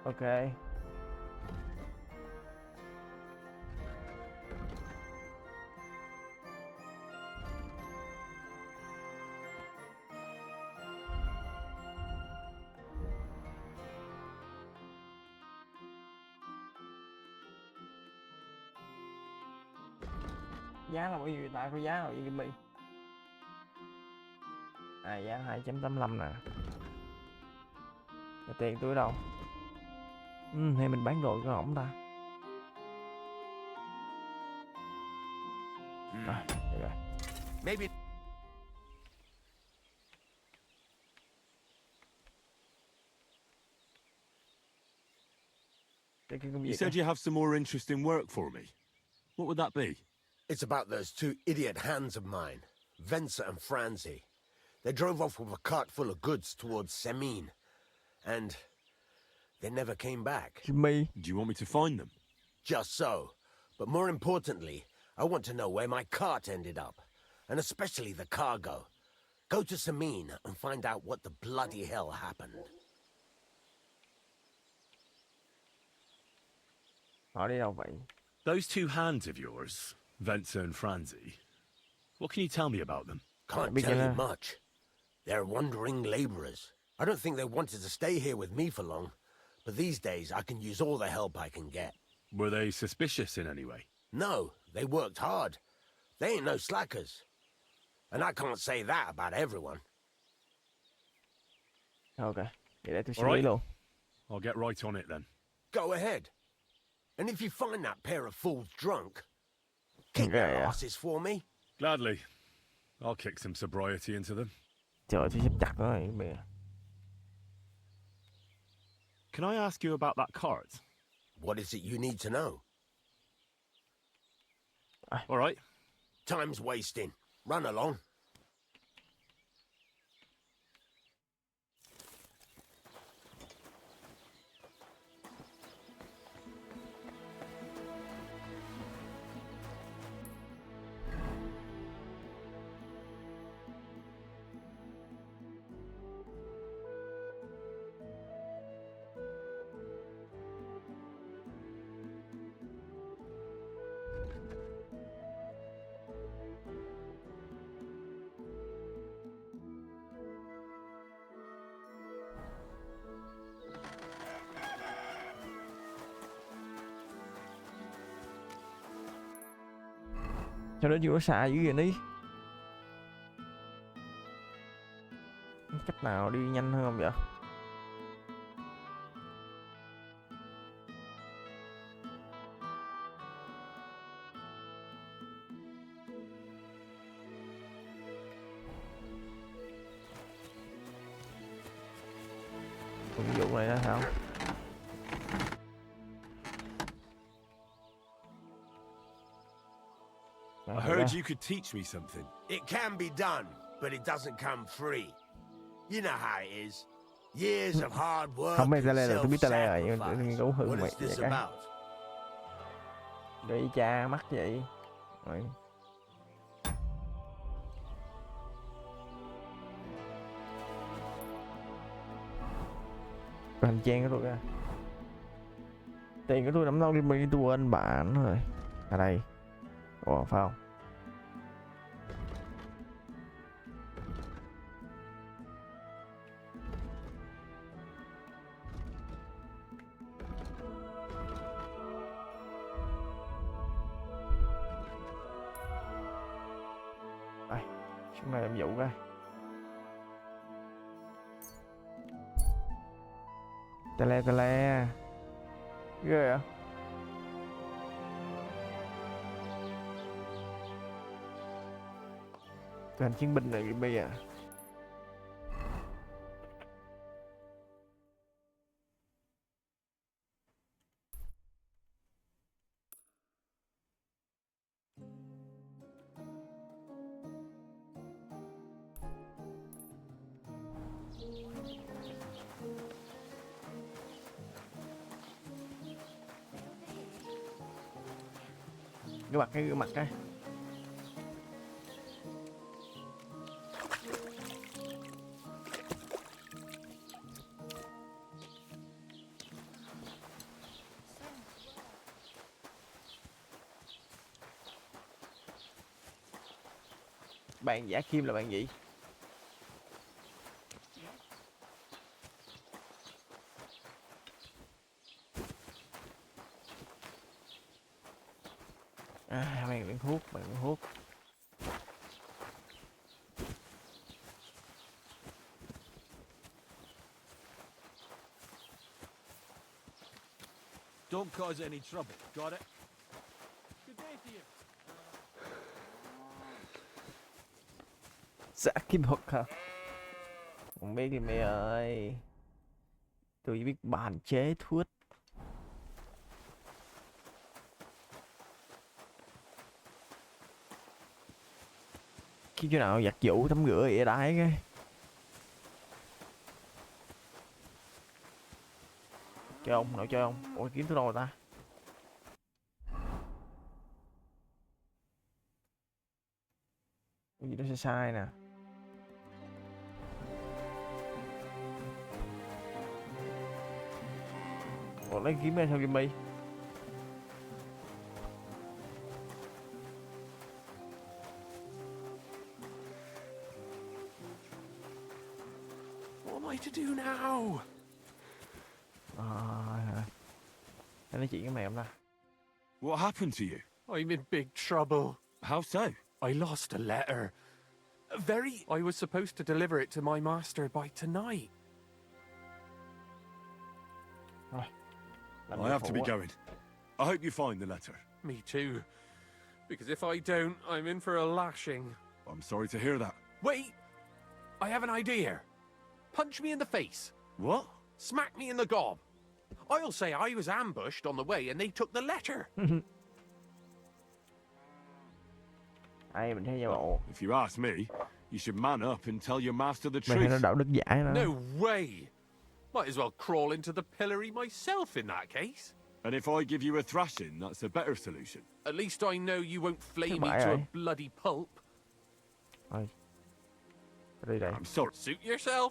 Ok. Giá là bao nhiêu ta? Có giá nào vậy Mỹ? À giá 2.85 nè. Cái tiền tôi đâu? Hay mình bán đồ có ổng ta? À, được rồi. Maybe. You said you have some more interesting work for me. What would that be? It's about those two idiot hands of mine, Venser and Franzi. They drove off with a cart full of goods towards Semin, and they never came back. Me. Do you want me to find them? Just so. But more importantly, I want to know where my cart ended up, and especially the cargo. Go to Semin and find out what the bloody hell happened. Họ đi đâu vậy? Those two hands of yours, Venser and Franzi. What can you tell me about them? Can't tell you much. They're wandering laborers. I don't think they wanted to stay here with me for long, but these days I can use all the help I can get. Were they suspicious in any way? No, they worked hard. They ain't no slackers. And I can't say that about everyone. Okay, vậy để tôi xử lý luôn. I'll get right on it then. Go ahead. And if you find that pair of fools drunk, kick their asses for me. Gladly. I'll kick some sobriety into them. Trời ơi, tôi sắp chặt nó rồi mẹ. Can I ask you about that cart? What is it you need to know? All right. Time's wasting. Run along. Cho nó chưa có xạ dữ vậy đi. Cách nào đi nhanh hơn không vậy? Ví dụ này đó sao? I heard you could teach me something. It can be done, but it doesn't come free. You know how it is. Years of hard work Không biết and ta đây là tôi biết ta đây rồi, self-sacrifice. nhưng cũng hư What mày is this vậy cái. about? Để cha mắc vậy. Rồi. Hành trang của tôi ra. Tiền của tôi nằm đâu đi mình tôi quên bạn rồi. À đây. Ồ phải không? Đây, xuống này em dụ coi. Tè le. Ghê à? Thành chiến binh này bây giờ. Cái gương mặt cái. Bạn giả kim là bạn gì? À, bạn hút. Don't cause any trouble. Got it? Good day to you. Giả kim thuật hả? Không biết thì mày ơi. Tôi chỉ biết bàn chế thuốc. Khi chỗ nào giặt giũ tắm rửa ỉa đái cái. Chơi ông, nội chơi ông. Ủa kiếm tôi đâu rồi ta? Cái gì đó sai nè. Ủa lấy kiếm ra sao game mi? What am I to do now? Anh nói chuyện với mày không ta? What happened to you? I'm in big trouble. How so? I lost a letter. I was supposed to deliver it to my master by tonight. I have to be going. I hope you find the letter. Me too. Because if I don't, I'm in for a lashing. I'm sorry to hear that. Wait! I have an idea. Punch me in the face. What? Smack me in the gob. I'll say I was ambushed on the way and they took the letter. Ai mình thấy giả bộ. If you ask me, you should man up and tell your master the Mày thấy nó truth. đạo đức giả nữa. No way! Might as well crawl into the pillory myself in that case. And if I give you a thrashing, that's a better solution. At least I know you won't flay me bại to a rồi. bloody pulp. Thôi. Đi đây. I'm sorry. Suit yourself.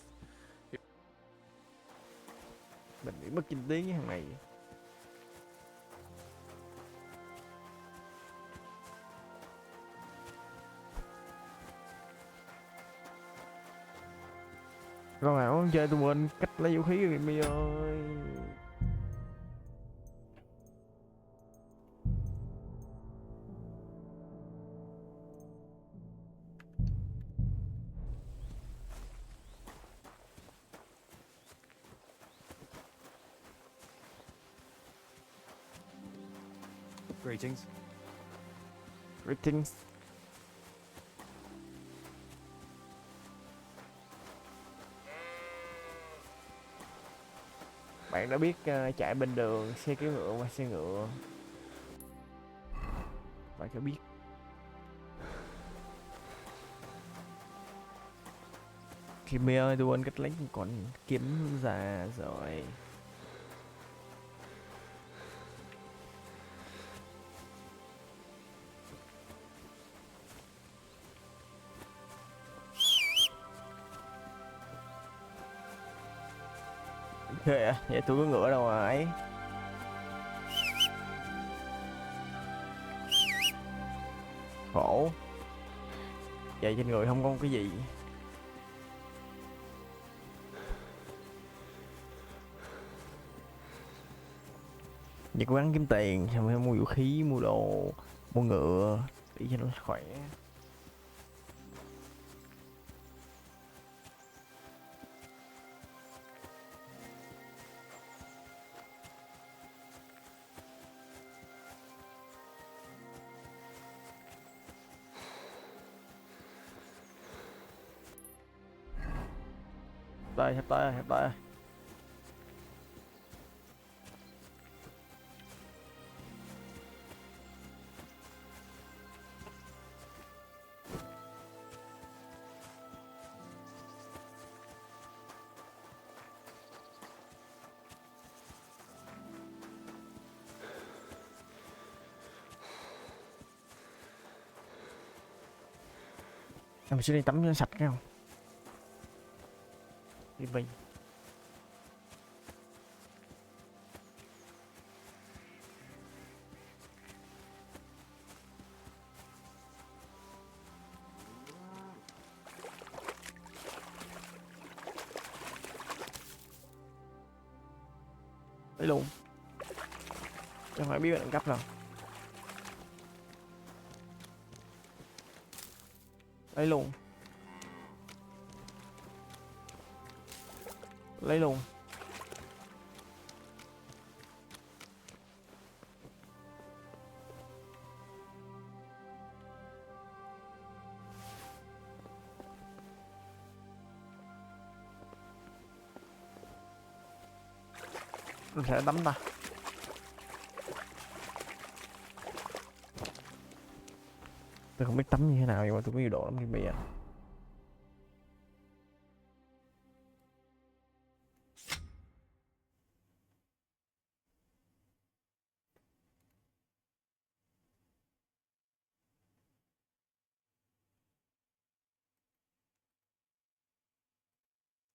Mình bị mất kinh tế với thằng này. Con nào không chơi tôi quên cách lấy vũ khí rồi mi ơi. Greetings. Greetings. Bạn đã biết chạy bên đường xe kéo ngựa qua xe ngựa. Bạn có biết. Thì mi ơi tôi quên cách lấy còn kiếm ra rồi. Ghê à, vậy tôi có ngựa đâu mà ấy. Khổ. Vậy trên người không có cái gì. Vậy cố gắng kiếm tiền, xong rồi mua vũ khí, mua đồ, mua ngựa để cho nó khỏe. Đây, sắp tới, sắp tới. Mình sẽ đi tắm cho sạch cái không? Đi bình. Lấy luôn. Chứ không phải biết đẳng cấp đâu. Lấy luôn. Lấy luôn. Mình sẽ tắm ta. Tôi không biết tắm như thế nào nhưng mà tôi có nhiều độ lắm thì bây giờ.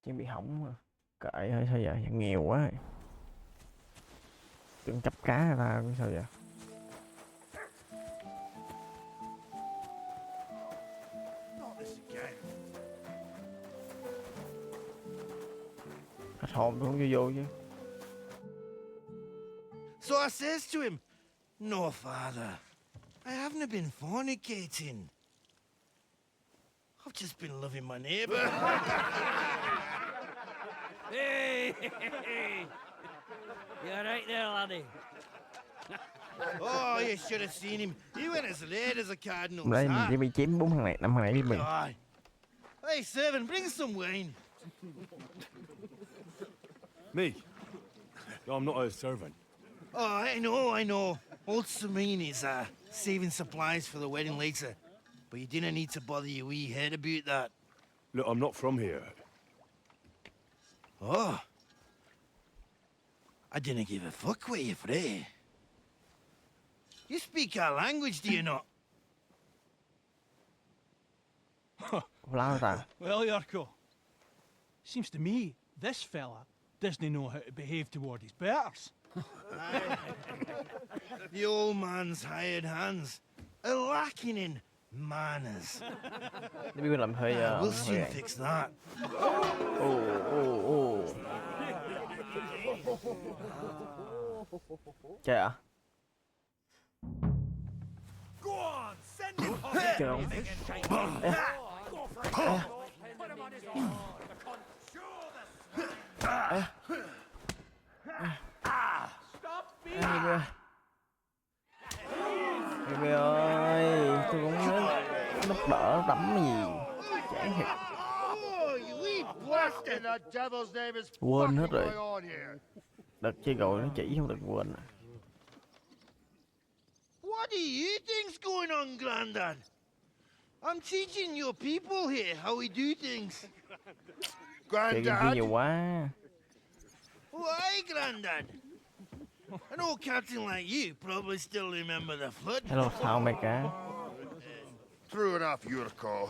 Chỉ bị hỏng mà. Kệ thôi sao vậy? Nghèo quá. Tưởng chấp cá người ta sao vậy? Hết hồn tôi không cho vô chứ. So I says to him, "No, father, I haven't been fornicating. I've just been loving my neighbour." Hey! You alright there, laddie? Oh, you should have seen him. He went as red as a cardinal's Đây mình hat. chỉ bị chém 4 thằng này, 5 thằng này đi mình. Aye. Hey, servant, bring some wine. Me? No, I'm not a servant. Oh, I know. Old Samine is saving supplies for the wedding later. But you didn't need to bother your wee head about that. Look, I'm not from here. Oh. I didn't give a fuck what you're from. You speak our language, do you not? Well, Yarko. Seems to me this fella doesn't know how to behave toward his betters. The old man's hired hands are lacking in manners. Biết làm hơi We'll soon fix that. Trời ạ. Trời ơi. Mày ơi, tôi cũng núp đỡ đấm gì. Chán thiệt. Quên hết rồi. Đợt chơi rồi nó chỉ không được quên. What do you think's going on, Grandad? I'm teaching your people here how we do things. Grandad? Nhiều quá. Why, Grandad? An old captain like you probably still remember the flood. Hello, sao mày cá? True enough, Yurko.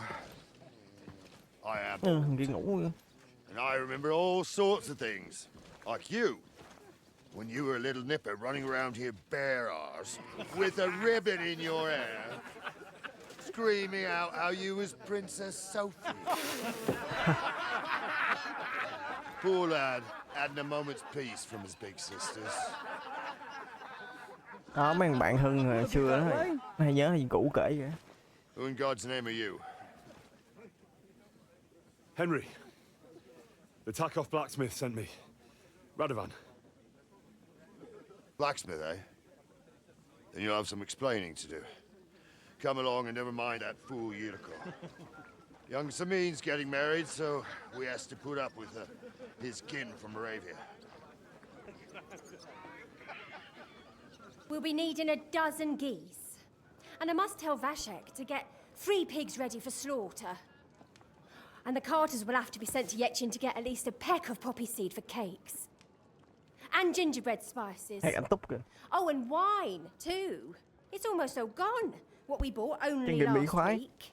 I am. Đi ngủ. And I remember all sorts of things. Like you. When you were a little nipper running around here bare arse, with a ribbon in your hair, screaming out how you was Princess Sophie. Poor lad hadn't a moment's peace from his big sisters. Đó, mấy thằng bạn Hưng hồi xưa đó, hay nhớ gì cũ kể vậy. Who in God's name are you? Henry. The Takoff blacksmith sent me. Radovan. Blacksmith, eh? Then you'll have some explaining to do. Come along and never mind that fool Yurko. Young Samin's getting married, so we has to put up with his kin from Moravia. We'll be needing a dozen geese. And I must tell Vashek to get 3 pigs ready for slaughter. And the carters will have to be sent to Yechin to get at least a peck of poppy seed for cakes. And gingerbread spices. Oh, and wine, too. It's almost all gone. What we bought only last week.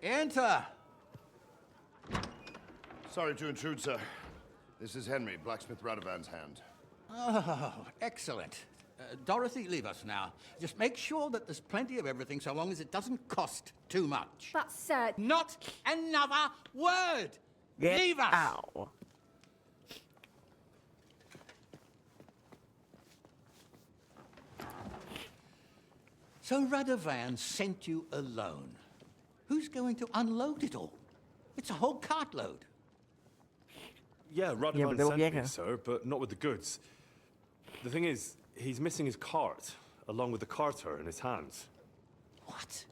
Enter! Sorry to intrude, sir. This is Henry, blacksmith Radovan's hand. Oh, excellent. Dorothy, leave us now. Just make sure that there's plenty of everything so long as it doesn't cost too much. But, sir... Not another word! Leave us! Out. So Radovan sent you alone. Who's going to unload it all? It's a whole cartload. Yeah, Radovan sent me, sir, but not with the goods. The thing is, he's missing his cart, along with the carter in his hands. What?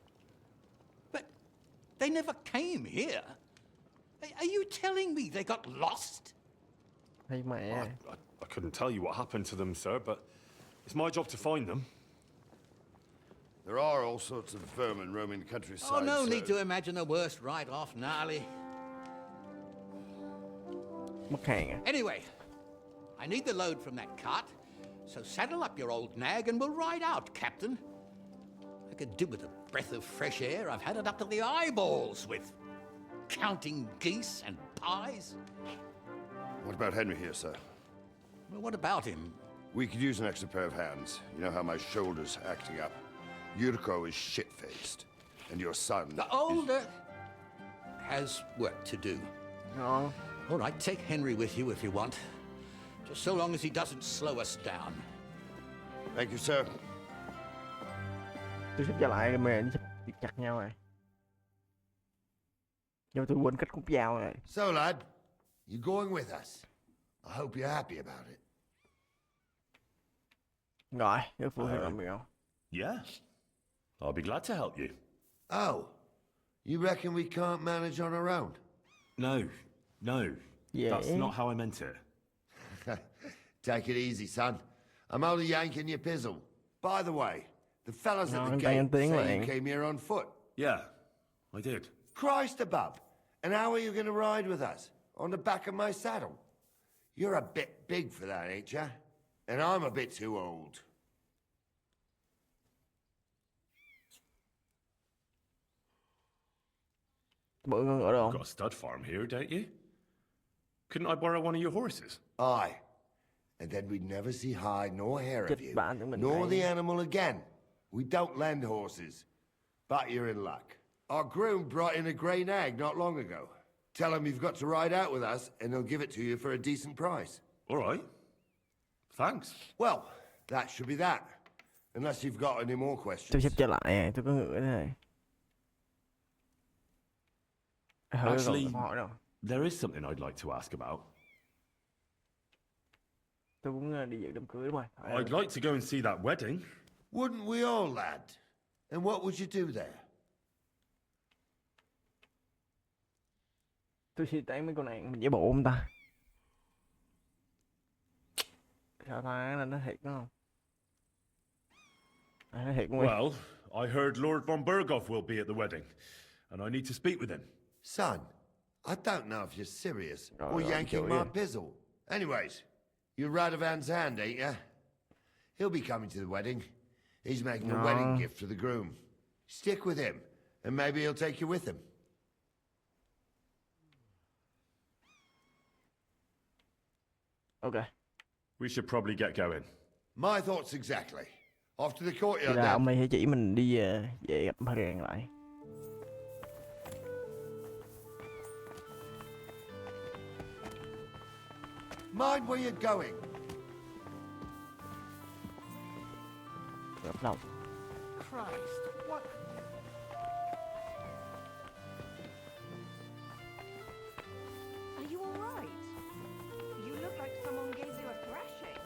But they never came here. Are you telling me they got lost? I couldn't tell you what happened to them, sir, but it's my job to find them. There are all sorts of vermin roaming the countryside. Oh, no need to imagine the worst right off, gnarly. Anyway, I need the load from that cart, so saddle up your old nag and we'll ride out, Captain. I could do with a breath of fresh air. I've had it up to the eyeballs with counting geese and pies. What about Henry here, sir? Well, what about him? We could use an extra pair of hands. You know how my shoulder's acting up. Yuriko is shit-faced, and your son... The older has work to do. No. All right, take Henry with you if you want. Just so long as he doesn't slow us down. Thank you, sir. Tôi sắp trở lại mình sắp chặt nhau rồi. Nhưng tôi quên cách cút dao rồi. So, lad, you going with us? I hope you're happy about it. Rồi, nhớ phụ huynh làm gì. Yeah. I'll be glad to help you. Oh, you reckon we can't manage on our own? No. Yeah. That's not how I meant it. Take it easy, son. I'm only yanking your pizzle. By the way, the fellas at the gate say you came here on foot. Yeah, I did. Christ above. And how are you going to ride with us? On the back of my saddle? You're a bit big for that, ain't ya? And I'm a bit too old. You've got a stud farm here, don't you? Couldn't I borrow one of your horses? Aye. And then we'd never see hide nor hair of you, nor the animal again. We don't lend horses. But you're in luck. Our groom brought in a grey nag not long ago. Tell him you've got to ride out with us, and he'll give it to you for a decent price. All right. Thanks. Well, that should be that. Unless you've got any more questions. Tôi sắp trở lại, tôi có ngựa thế này. Actually, there is something I'd like to ask about. Tôi muốn đi dự đám cưới mà. I'd like to go and see that wedding. Wouldn't we all, lad? And what would you do there? Tôi sẽ tán mấy con này mình giả bộ không ta? Sao ta nó thiệt đúng không? Nó thiệt không? Well, I heard Lord von Berghoff will be at the wedding, and I need to speak with him. Son, I don't know if you're serious or yanking my pizzle. Anyways, you're Radovan's hand, ain't ya? He'll be coming to the wedding. He's making a wedding gift for the groom. Stick with him, and maybe he'll take you with him. Okay. We should probably get going. My thoughts exactly. Off to the courtyard. Thì là ông này sẽ chỉ mình đi về gặp Marian lại. Mind where you're going. Gặp lòng. Christ, what? Are you all right? You look like someone gave you a thrashing.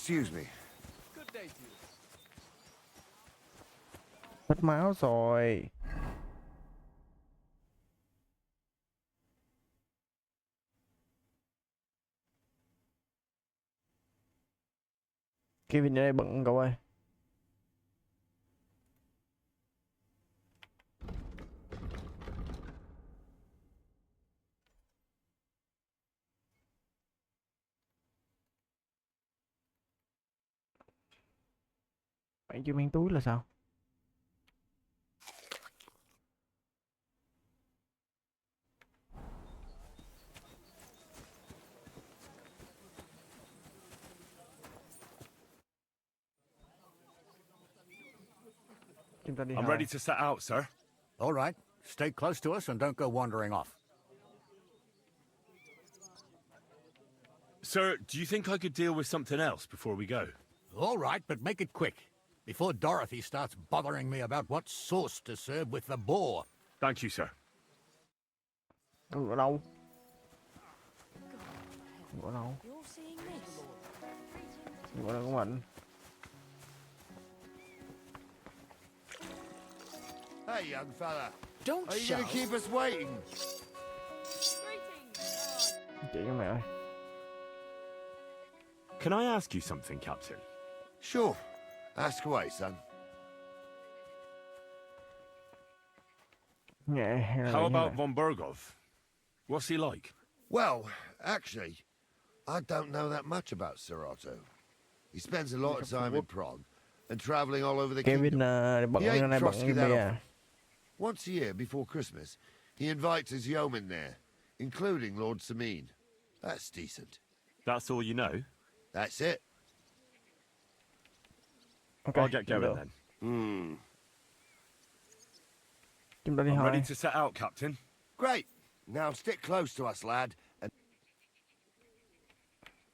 Excuse me. Hết máu rồi. Kevin ở đây bận cậu ơi. Bạn chưa mang túi là sao? I'm ready to set out, sir. All right. Stay close to us and don't go wandering off. Sir, do you think I could deal with something else before we go? All right, but make it quick, before Dorothy starts bothering me about what sauce to serve with the boar. Thank you, sir. Ở đâu? Ở đâu? Ở đâu của mình? Hey, young fella. Don't Are you going to shout. keep us waiting? Chị các mẹ ơi. Can I ask you something, Captain? Sure. Ask away, son. How about von Bergov? What's he like? Well, actually, I don't know that much about Sir Otto. He spends a lot of time in Prague and traveling all over the Kevin kingdom. bận He ain't nay bận Trotsky that bia. often. Once a year, before Christmas, he invites his yeomen there, including Lord Sameen. That's decent. That's all you know? That's it. Okay, I'll get going then. Chúng ta đi I'm hỏi. ready to set out, Captain. Great. Now stick close to us, lad. And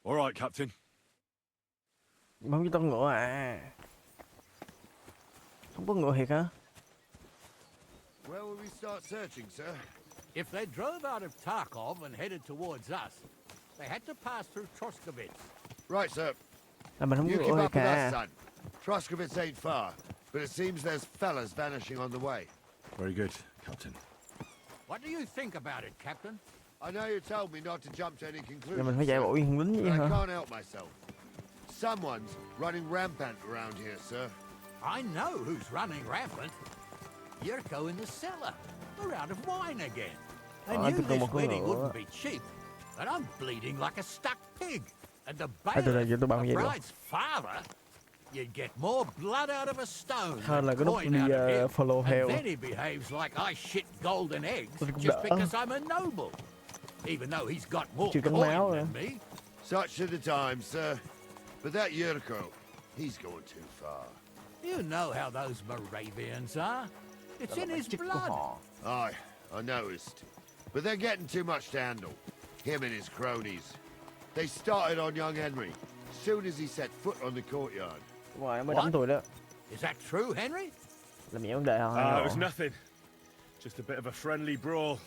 All right, Captain. Không có con ngựa à? Không có ngựa thiệt hả? where will we start searching, sir? If they drove out of Tarkov and headed towards us, they had to pass through Troskovitz. Right, sir. Là mình không You có keep ngựa up thiệt with à? us, son. Troskovitz ain't far, but it seems there's fellas vanishing on the way. Very good, Captain. What do you think about it, Captain? I know you told me not to jump to any Là conclusions, mình phải chạy bộ thằng lính but vậy I hả? can't help myself. Someone's running rampant around here, sir. I know who's running rampant. Yurko in the cellar. We're out of wine again. I Tôi knew cần this một con wedding ngựa. wouldn't be cheap, but I'm bleeding like a stuck pig. And the Từ từ bailiff, giờ tôi bằng the vậy luôn. bride's father, you'd get more blood out of a stone Hơn là than cái lúc coin đi out of him. follow theo. And then he behaves like I shit golden eggs Tôi cũng just đỡ. because I'm a noble. Even though he's got more Chưa cắn coin máu than rồi. me. Such are the times, sir. But that Yurko, he's going too far. You know how those Moravians are. It's in his blood. Aye, I noticed. But they're getting too much to handle. Him and his cronies. They started on young Henry, as soon as he set foot on the courtyard. Ngoài mới 8 tuổi đó. Is that true, Henry? Làm gì vấn đề hả? It was nothing. Just a bit of a friendly brawl.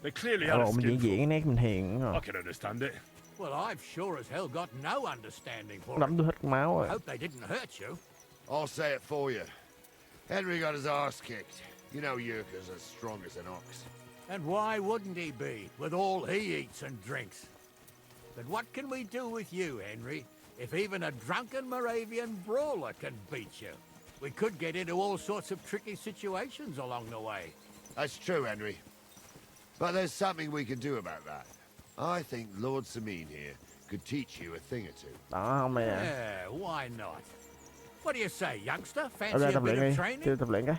They clearly Ở had a bộ mình diễn skin. diễn nét mình hiền I can understand it. Well, I've sure as hell got no understanding for Lắm it. tôi hết máu I rồi. hope they didn't hurt you. I'll say it for you. Henry got his arse kicked. You know Yurko's as strong as an ox. And why wouldn't he be, with all he eats and drinks? But what can we do with you, Henry, if even a drunken Moravian brawler can beat you? We could get into all sorts of tricky situations along the way. That's true, Henry. But there's something we can do about that. I think Lord Sameen here could teach you a thing or two. Đó, ông này nè. Yeah, why not? What do you say, youngster? Ở Fancy đây a tập bit luyện of đi. training? Chưa tập luyện cái.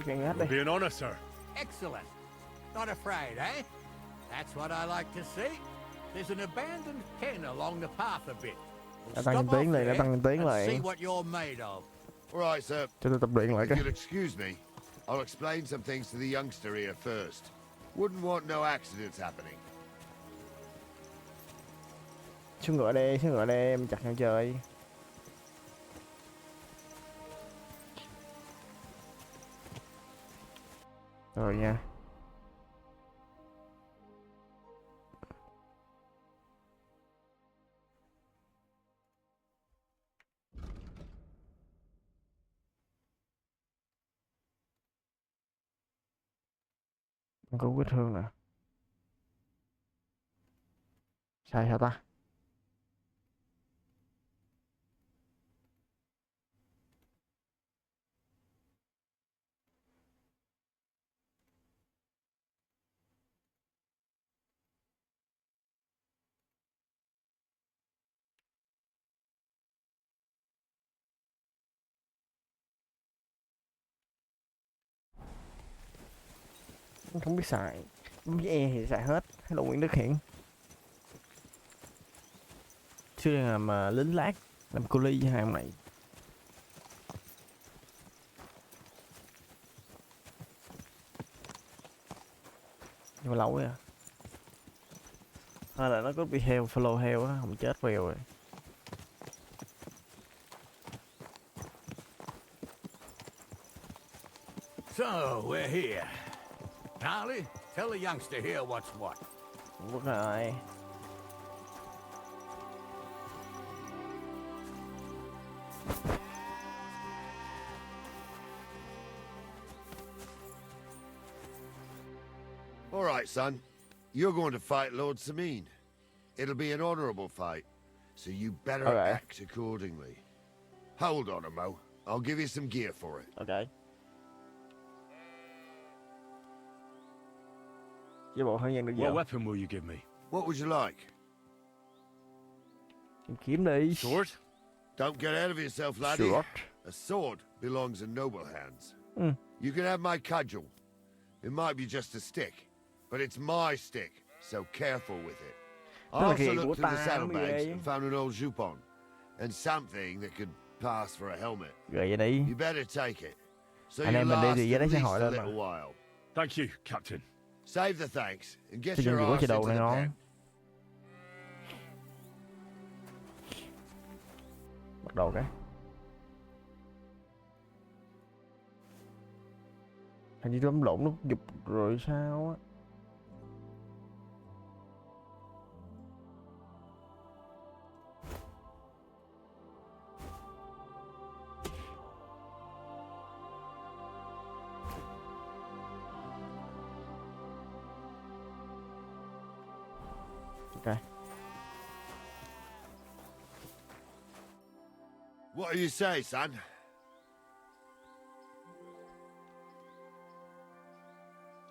Cái gạt It'll đi. be an honor, sir. Excellent. Not afraid, eh? That's what I like to see. There's an abandoned pen along the path a bit. We'll Đã tăng stop tiếng off lại, đã there tăng tiếng and lại. see what you're made of. All right, sir. Cho tôi tập luyện lại If cái. you'll excuse me, I'll explain some things to the youngster here first. Wouldn't want no accidents happening. Xuống ngựa đi, em chặt nhau chơi. Rồi nha. Không có vết thương nè. Sai hả ta? Không biết xài. Với E thì xài hết. Hello Nguyễn Đức Hiển. Chứ đang làm lính lát, làm cô ly với hai ông này. Nhưng mà lâu quá à. Hay là nó có bị heo, follow heo á, không chết vèo rồi. So, we're here. Charlie, tell the youngster here what's what. Đúng rồi. All right, son. You're going to fight Lord Sameen. It'll be an honorable fight, so you better act accordingly. Hold on a mo. I'll give you some gear for it. Okay. What weapon will you give me? What would you like? Kiếm đi. Sword? Don't get ahead of yourself, laddie. Sword. A sword belongs in noble hands. You can have my cudgel. It might be just a stick, but it's my stick, so careful with it. I also looked through the saddlebags and found an old jupon, and something that could pass for a helmet. You better take it, so you last at least a little while. Thank you, Captain. Save the thanks, and get your ass into the pen. Bắt đầu cái. Hình như lắm lộn nó giục rồi sao á. Okay. What do you say, son?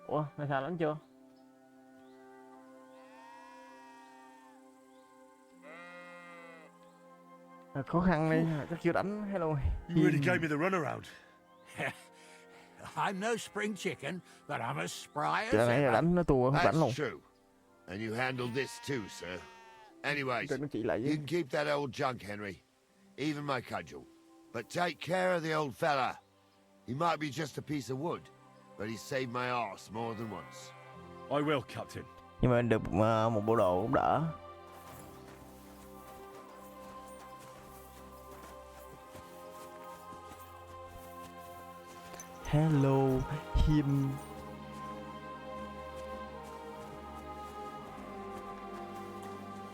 Ủa, mày xài lắm chưa? Khó khăn đi, chắc chưa đánh. Hello. You really gave me the runaround. I'm no spring chicken, but I'm as spry as ever. Nãy là đánh nó tua không đánh luôn. That's true. And you handled this too, sir. Anyways, you can keep that old junk, Henry. Even my cudgel. But take care of the old fella. He might be just a piece of wood, but he saved my arse more than once. I will, Captain. Nhưng mà được một bộ đồ cũng đỡ. Hello, him.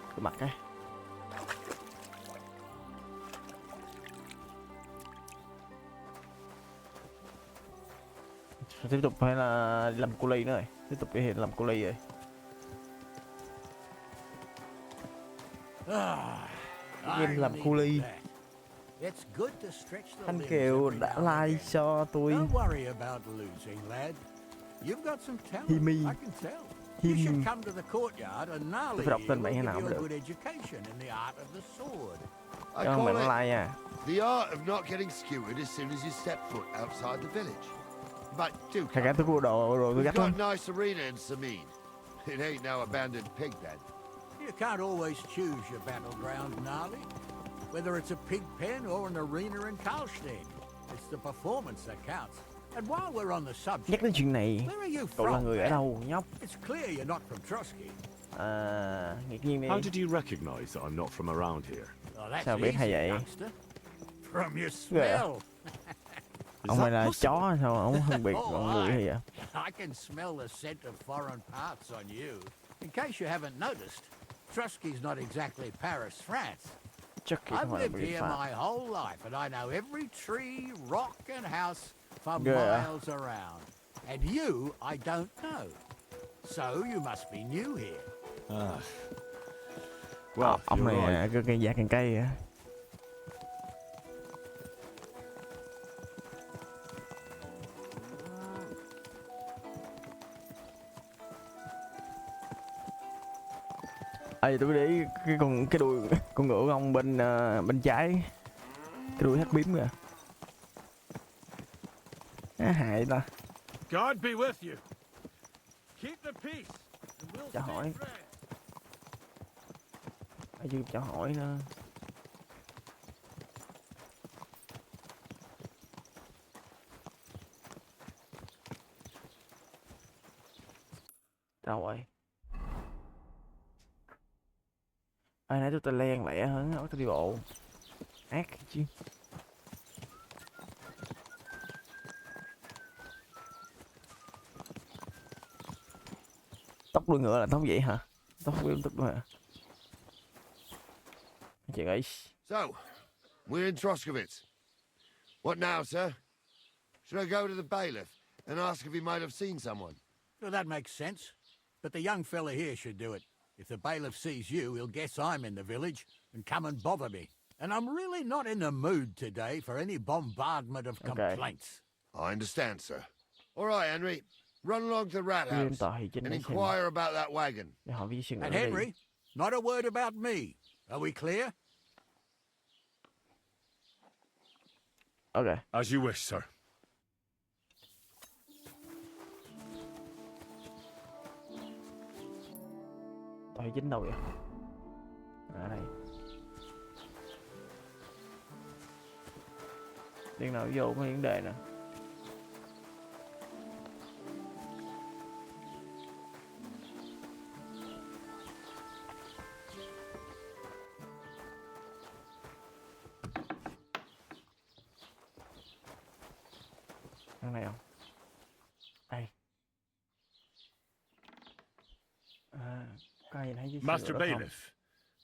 Cái mặt ấy. Tiếp tục hay là làm cô ly nữa rồi. Tiếp tục cái hiện làm cô ly rồi. Game làm cô ly. Anh Kiều đã like cho tôi. Himi. Him. Tôi phải đọc tên bạn thế nào cũng được. Cho bạn like nha. The art of not getting skewered as soon as you step foot outside the village. But do Hai cái tôi mua đồ tôi gắt lắm. got a nice arena in Sameen. It ain't no abandoned pig pen. You can't always choose your battleground, Gnarly. Whether it's a pig pen or an arena in Karlstein, it's the performance that counts. And while we're on the subject, nhắc đến chuyện này, cậu là người ở đâu, nhóc? It's clear you're not from Trotsky. Ngạc nhiên đi. How did you recognize that I'm not from around here? Sao biết hay vậy? From your smell. Ông này là chó sao ông phân biệt mọi người hay vậy? I can smell the scent of foreign parts on you. In case you haven't noticed, Trotsky's not exactly Paris, France. I've lived here my whole life, and I know every tree, rock, and house for miles around. And you, I don't know. So you must be new here. Well, ông này cái cây da càng cây á. Ê, tôi để ý cái đuôi con ngựa của ông bên trái, cái đuôi hắt bím kìa. Hại ta. God be with you. Keep the peace. Cho hỏi. Ai chưa cho hỏi nữa. Đâu rồi? Ai nãy tôi len lẹ hơn, tôi đi bộ. Ác chứ. Tóc đuôi ngựa là tóc vậy hả? Tóc đuôi hả? Chị ấy. So, we're in Troskovitz. What now, sir? Should I go to the bailiff and ask if he might have seen someone? Well, that makes sense. But the young fella here should do it. If the bailiff sees you, he'll guess I'm in the village and come and bother me. And I'm really not in the mood today for any bombardment of complaints. I understand, sir. All right, Henry. Run along to the rat house and inquire about that wagon. And Henry, not a word about me. Are we clear? Okay. As you wish, sir. Tỏi chín đâu vậy? À đây. Điên nào vô có vấn đề nè. Thằng này không? Đây. Master Bailiff,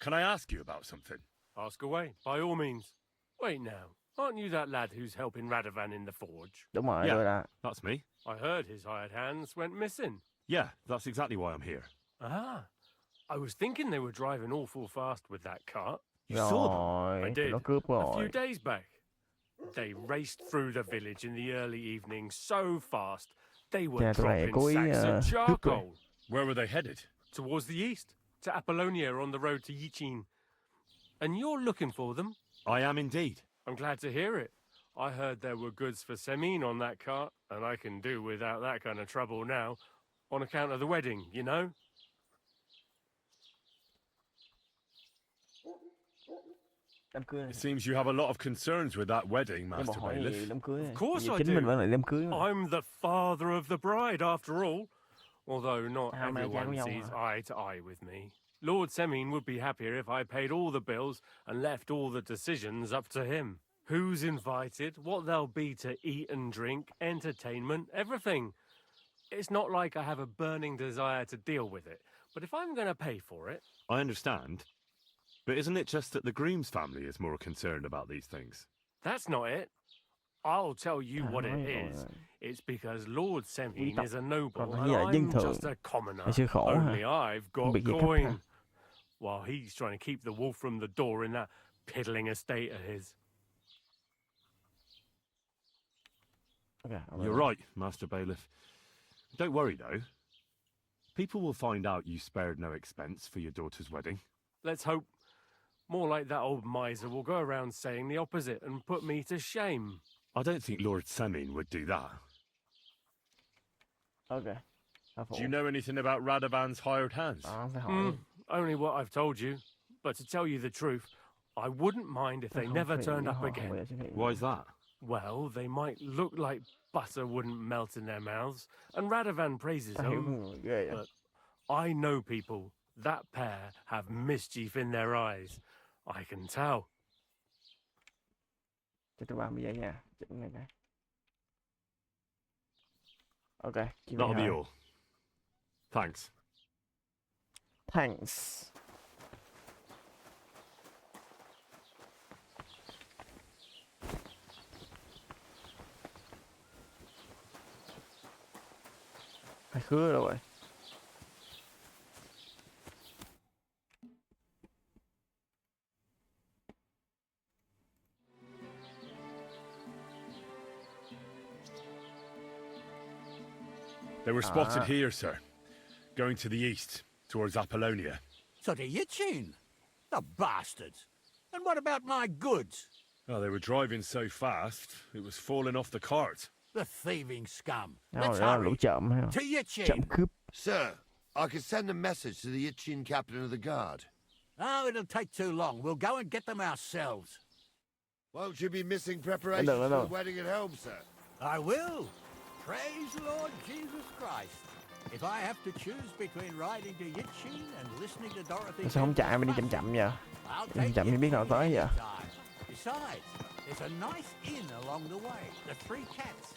can I ask you about something? Ask away, by all means. Wait now, aren't you that lad who's helping Radovan in the forge? Đúng rồi, yeah, that's me. I heard his hired hands went missing. Yeah, that's exactly why I'm here. Ah, I was thinking they were driving awful fast with that cart. You saw them? I did, a few days back. They raced through the village in the early evening so fast, they were dropping sacks of charcoal. Where were they headed? Towards the east, to Apollonia on the road to Yichin. And you're looking for them? I am indeed. I'm glad to hear it. I heard there were goods for Semin on that cart, and I can do without that kind of trouble now, on account of the wedding, you know? It seems you have a lot of concerns with that wedding, Master Bailiff. Of course I do. I'm the father of the bride, after all. Although not everyone sees eye to eye with me. Lord Semin would be happier if I paid all the bills and left all the decisions up to him. Who's invited, what there'll be to eat and drink, entertainment, everything. It's not like I have a burning desire to deal with it, but if I'm going to pay for it... I understand. But isn't it just that the groom's family is more concerned about these things? That's not it. I'll tell you what it is. It's because Lord Semin is a noble and I'm just a commoner. Only I've got coin. While he's trying to keep the wolf from the door in that piddling estate of his. You're right, Master Bailiff. Don't worry, though. People will find out you spared no expense for your daughter's wedding. Let's hope. More like that old miser will go around saying the opposite and put me to shame. I don't think Lord Semin would do that. Okay. Do you know anything about Radovan's hired hands? Only what I've told you. But to tell you the truth, I wouldn't mind if they never turned up again. Why is that? Well, they might look like butter wouldn't melt in their mouths, and Radovan praises them. But I know people. That pair have mischief in their eyes. I can tell. Okay. That'll be all. Thanks. Thanks. Hai khứa rồi. They were spotted here, sir. Going to the east, towards Apollonia. So to Yichin? The bastards! And what about my goods? Oh, they were driving so fast, it was falling off the cart. The thieving scum. Let's hurry. To Yichin. Sir, I can send a message to the Yichin captain of the guard. Oh, it'll take too long. We'll go and get them ourselves. Won't you be missing preparations for the wedding at home, sir? I will. Praise the Lord Jesus Christ. If I have to choose between riding to Yichin and listening to Dorothy... Sao không chạy mà đi chậm chậm vậy? Chậm chậm thì biết nào tới vậy? Besides, there's a nice inn along the way, the Three Cats.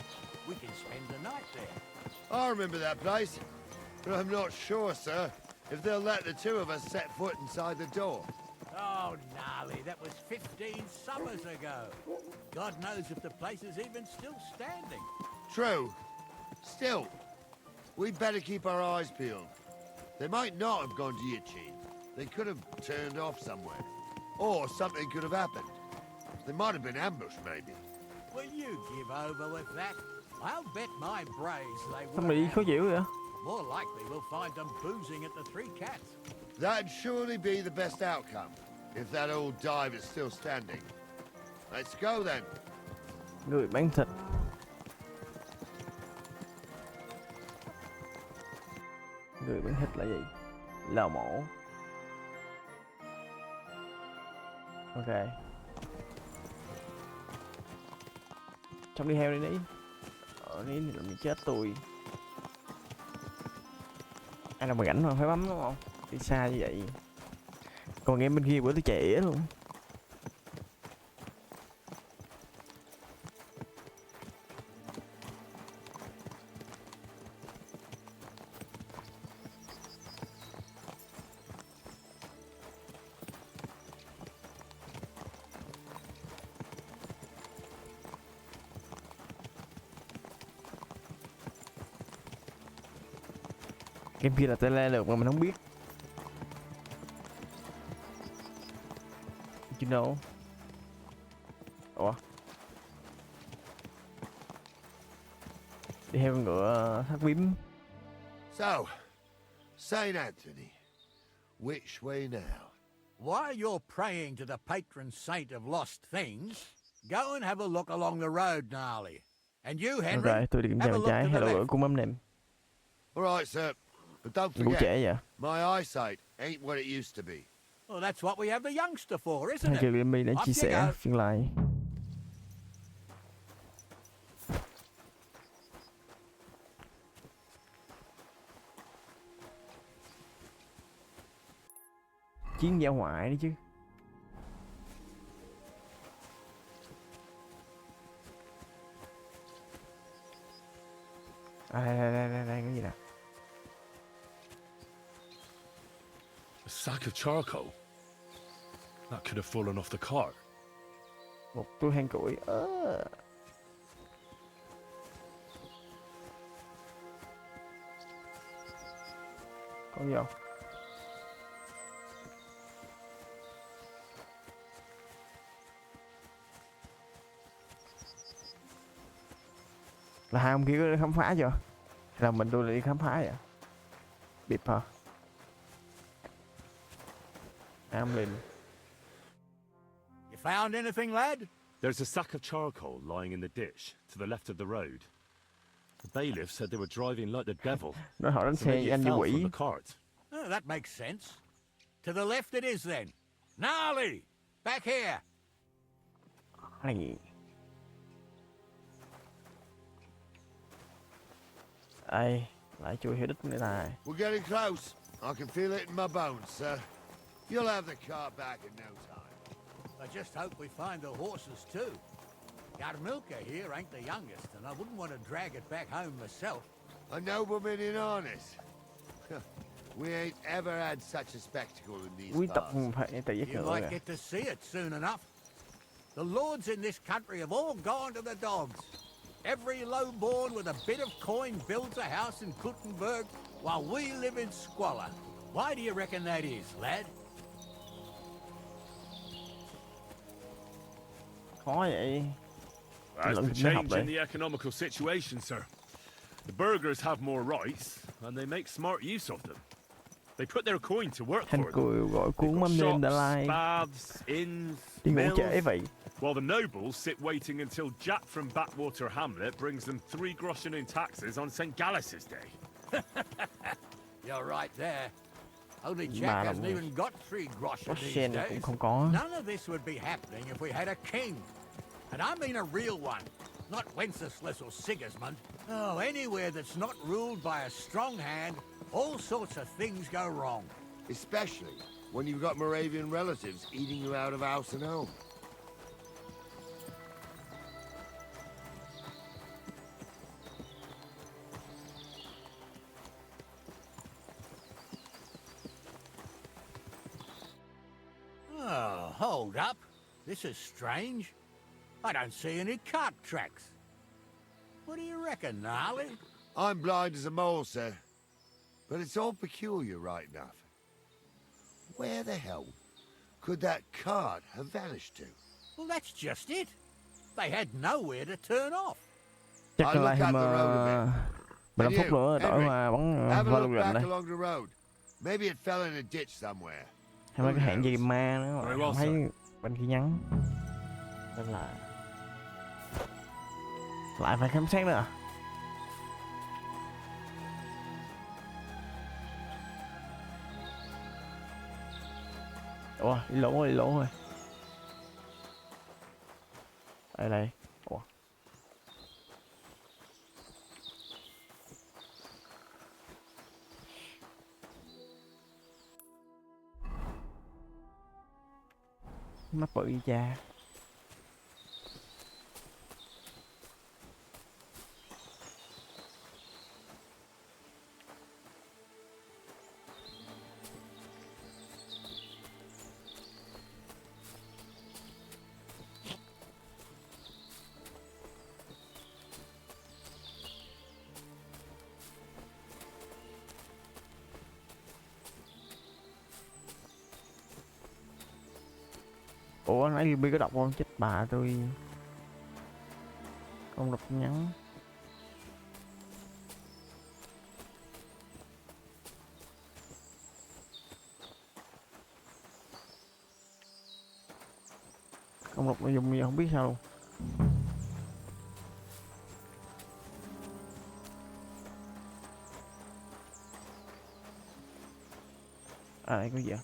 We can spend the night there. I remember that place, but I'm not sure, sir, if they'll let the two of us set foot inside the door. Oh, gnarly, that was 15 summers ago. God knows if the place is even still standing. True. Still, we'd better keep our eyes peeled. They might not have gone to Yichin. They could have turned off somewhere. Or something could have happened. They might have been ambushed, maybe. Will you give over with that? I'll bet my brains they Sao mà đi khó chịu vậy? More likely we'll find them boozing at the Three Cats. That'd surely be the best outcome, if that old dive is still standing. Let's go then. Người bán thịt. Người bán thịt là gì? Lò mổ. Ok. Trong đi heo đi đi. Ở đi thì làm chết tôi. Ai là mà rảnh mà phải bấm đúng không? Đi xa như vậy. Còn em bên kia bữa tôi chạy luôn. Game kia là tele được mà mình không biết. You know. Ủa? Đi theo con ngựa thắt bím. So, Saint Anthony, which way now? While you're praying to the patron saint of lost things, go and have a look along the road, gnarly. And you, Henry, Ok, tôi đi kiểm tra bên trái hay là cung mắm nêm. All right, sir. But don't forget, my eyesight ain't what it used to be. Well, that's what we have the youngster for, isn't it? Jeremy đã chia sẻ phiên live. Chiến giao hoại đi chứ. Đây cái gì nè? A sack of charcoal. That could have fallen off the cart. Một túi than củi. Có gì không? Là hai ông kia có khám phá chưa? Hay là mình tôi lại đi khám phá vậy? Bịp hả? Amlin. You found anything, lad? There's a sack of charcoal lying in the ditch to the left of the road. The bailiff said they were driving like the devil. Nói họ đánh xe anh như quỷ. Oh, that makes sense. To the left it is then. Gnarly! Back here! Ai... Ê, lại chui theo đích này này. We're getting close. I can feel it in my bones, sir. You'll have the car back in no time. I just hope we find the horses too. Yarmilka here ain't the youngest, and I wouldn't want to drag it back home myself. A nobleman in harness. We ain't ever had such a spectacle in these parts. You might get to see it soon enough. The lords in this country have all gone to the dogs. Every lowborn with a bit of coin builds a house in Gutenberg, while we live in squalor. Why do you reckon that is, lad? As the change in the economical situation, sir. The burghers have more rights, and they make smart use of them. They put their coin to work Thanh for them. cười gọi cuốn mâm đêm đã lai. Baths, inns, Đi ngủ mills, trễ vậy. while the nobles sit waiting until Jack from Backwater Hamlet brings them 3 groschen in taxes on St. Gallus's Day. You're right there. Only Jack hasn't even got 3 groschen these days. Cũng không có. None of this would be happening if we had a king. And I mean a real one, not Wenceslas or Sigismund. Oh, anywhere that's not ruled by a strong hand, all sorts of things go wrong. Especially when you've got Moravian relatives eating you out of house and home. Oh, hold up. This is strange. I don't see any cart tracks. What do you reckon, Gnarly? I'm blind as a mole, sir. But it's all peculiar right enough. Where the hell could that cart have vanished to? Well, that's just it. They had nowhere to turn off. Chắc là thêm 15 phút nữa đổi qua bắn Have a qua look lục lệnh back đây. along the road. Maybe it fell in a ditch somewhere. Hay mấy cái hẹn gì ma nữa mà không thấy bên kia nhắn. Nên là lại phải khám xét nữa. Ủa, đi lỗ rồi. Đây. Ủa. Mắt bự đi cha. Ủa nãy Bi có đọc không? Chết bà tôi không đọc tin nhắn. Không đọc nội dung gì không biết sao luôn. À đây có gì ạ?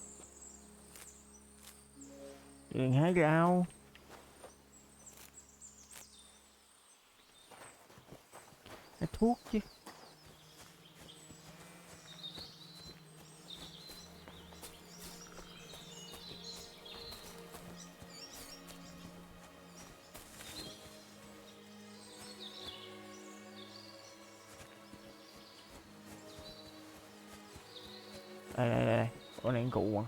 Đừng hái rau. Hái thuốc chứ. Đây. Ủa này cụ mà.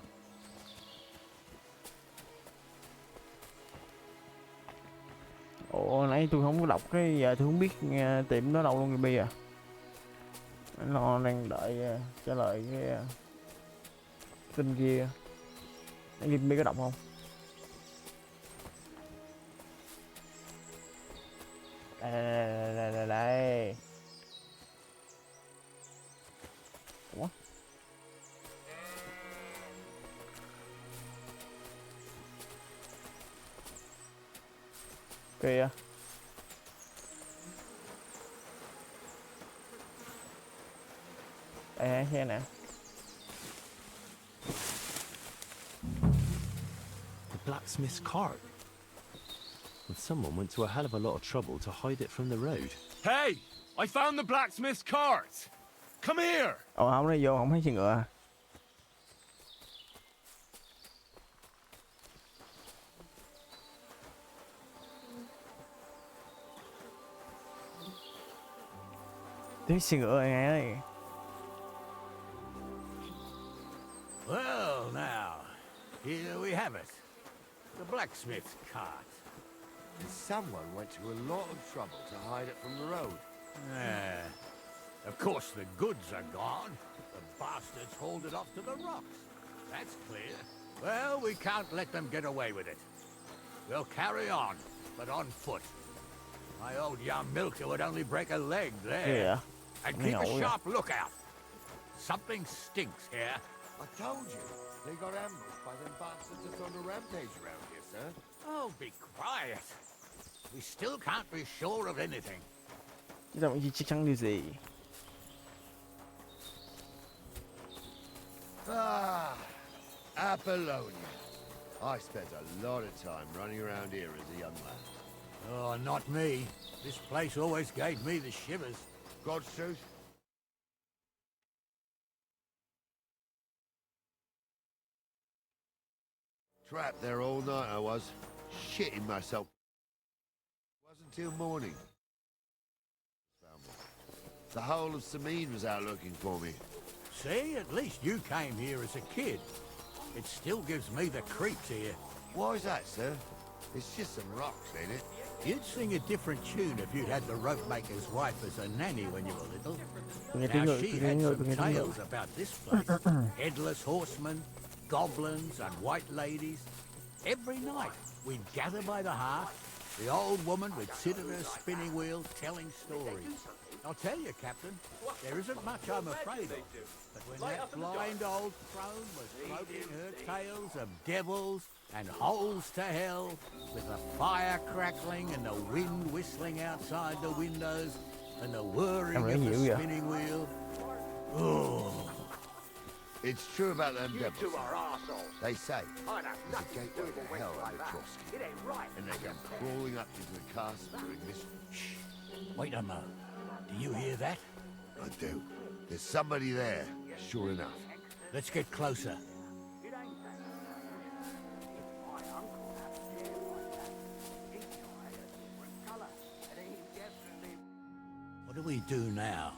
Ủa nãy tôi không có đọc cái giờ tôi không biết tiệm đó đâu luôn người Bi à. Nó đang đợi trả lời cái tin kia. Nãy Bi có đọc không? Đây. Ủa? Kìa. Đây xe nè. The blacksmith's cart. And someone went to a hell of a lot of trouble to hide it from the road. Hey! I found the blacksmith's cart! Come here! Ồ không, nó vô không thấy xe ngựa. Thấy xe ngựa này ơi. Well, now, here we have it. The blacksmith's cart. Someone went to a lot of trouble to hide it from the road. Of course, the goods are gone. The bastards hauled it off to the rocks. That's clear. Well, we can't let them get away with it. We'll carry on, but on foot. My old young milker would only break a leg there. Yeah. And keep a sharp lookout. Something stinks here. I told you. They got ambushed by them bastards that's on a rampage around here, sir. Oh, be quiet. We still can't be sure of anything. Chứ đâu chắc chắn điều gì. Ah, Apollonia. I spent a lot of time running around here as a young lad. Oh, not me. This place always gave me the shivers. God's truth. Trapped there all night I was, shitting myself. Wasn't till morning. The whole of CHÍNH was out looking for me. See, at least you came here as a kid. It still gives me the creeps here. Why is that, sir? It's just some rocks, ain't it? You'd sing a different tune if you'd had the rope maker's wife as a nanny when you were little. Now, she had some tales about this place. Headless horsemen, goblins and white ladies. Every night, we'd gather by the hearth. The old woman would sit at her spinning wheel telling stories. I'll tell you, Captain, there isn't much I'm afraid of. But when that blind old crone was quoting her tales of devils and holes to hell, with the fire crackling and the wind whistling outside the windows and the whirring of the spinning wheel, oh. It's true about them devils. They say there's a gateway to hell under Trotsky, and they come crawling up into the castle during this. Shh. Wait a moment. Do you hear that? I do. There's somebody there, sure enough. Let's get closer. What do we do now?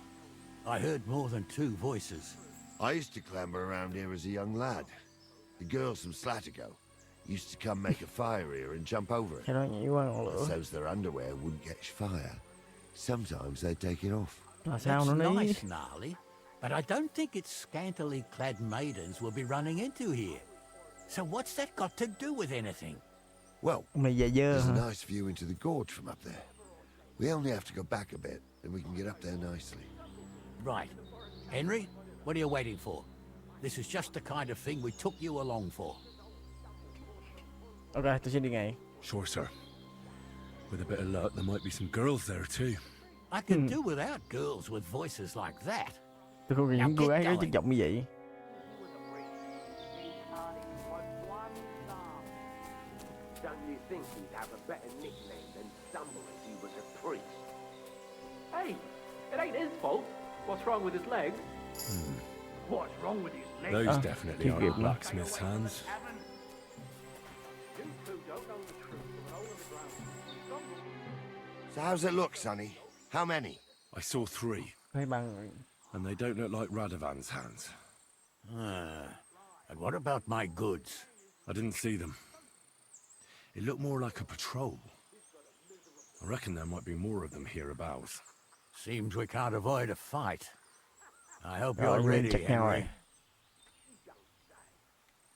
I heard more than two voices. I used to clamber around here as a young lad. The girls from Slatigo used to come make a fire here and jump over it. So's their underwear wouldn't catch fire. Sometimes they'd take it off. That's nice, Gnarly. But I don't think it's scantily clad maidens we'll be running into here. So what's that got to do with anything? Well, there's a nice view into the gorge from up there. We only have to go back a bit, and we can get up there nicely. Right. Henry, what are you waiting for? This is just the kind of thing we took you along for. Okay, tôi sẽ đi ngay. Sure, sir. With a bit of luck, there might be some girls there too. I could do without girls with voices like that. Tôi không nghĩ những cô gái có chất giọng như vậy. Don't you think he'd have a better nickname than Stumble if he was a priest? Hey, it ain't his fault. What's wrong with his legs? What's wrong with his legs? Those definitely aren't blacksmith's hands. So how's it look, Sonny? How many? I saw 3. And they don't look like Radovan's hands. And what about my goods? I didn't see them. It looked more like a patrol. I reckon there might be more of them hereabouts. Seems we can't avoid a fight. I hope you're ready, Henry.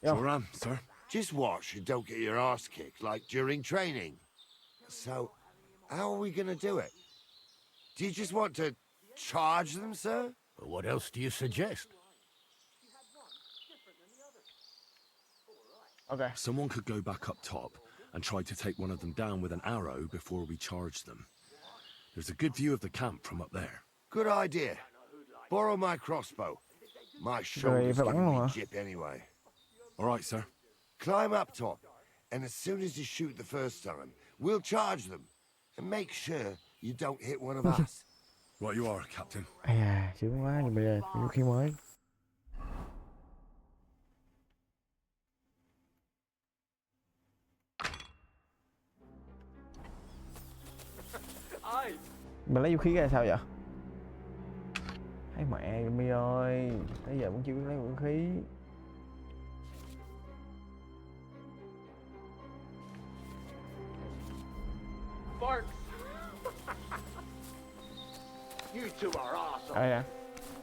Sure am, sir. Just watch and don't get your ass kicked like during training. So, how are we gonna do it? Do you just want to charge them, sir? Well, what else do you suggest? Okay. Someone could go back up top and try to take one of them down with an arrow before we charge them. There's a good view of the camp from up there. Good idea. Borrow my crossbow. My shoulder's giving me jip anyway. All right, sir. Climb up top, and as soon as you shoot the first time, we'll charge them. And make sure you don't hit one of us. Right you are, Captain. À, sướng quá, nhưng bây giờ vũ khí mới. Mình lấy vũ khí ra sao vậy? Thấy mẹ mi ơi, tới giờ vẫn chưa biết lấy vũ khí. Barks! You two are arseholes. Yeah.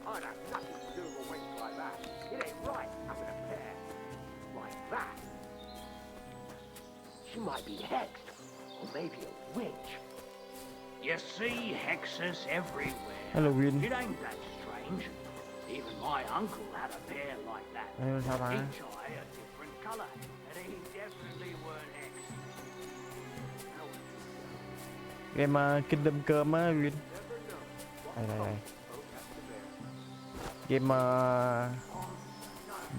I'd have nothing to do with a wench like that. It ain't right having a pair like that. She might be hexed, or maybe a witch. You see hexes everywhere. Hello Vin. It ain't that strange. Even my uncle had a pair like that. Sao ta? Each eye a different colour, and he definitely weren't X. Game Kingdom Come á Vin. Đây. Game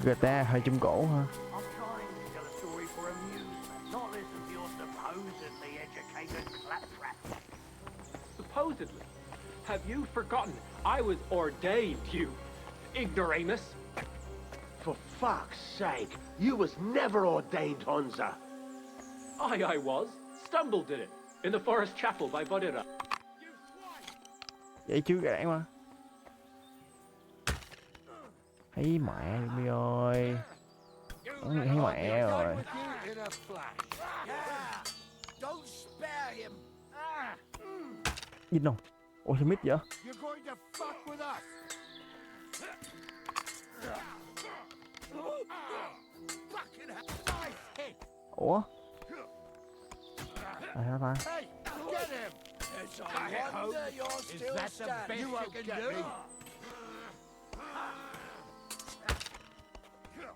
GTA hơi chum cổ ha. I'm trying to tell a story for amusement, not listen to your supposedly educated claptrap. Supposedly? Have you forgotten I was ordained, you ignoramus? For fuck's sake, you was never ordained, Honza. I was. Stumbled in it. In the forest chapel by Bodera. Vậy chứ gãy mà. Thấy mẹ mi ơi. Thấy mẹ rồi. Dính không? Ôi sao mít vậy? Ủa? Sao ta?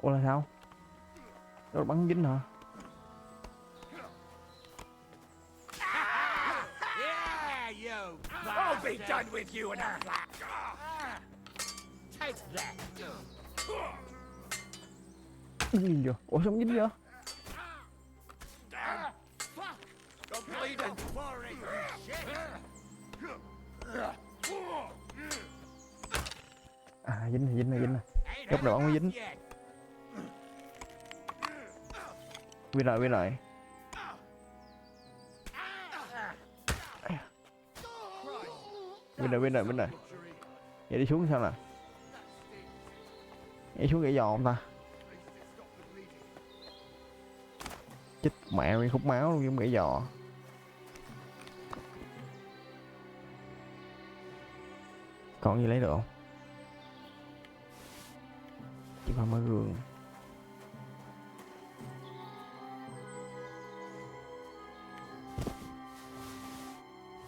Ủa là sao? Đâu bắn dính hả? I'll be done with you in a flash. Take that. Dính vô. Ủa sao không dính vô? À dính này. Góc đầu bắn mới dính. Quên rồi. Bên này. Vậy đi xuống sao nè? Đi xuống gãy giò không ta? Chết mẹ mày khúc máu luôn, giống gãy giò. Còn gì lấy được không? Chỉ phải mở gương.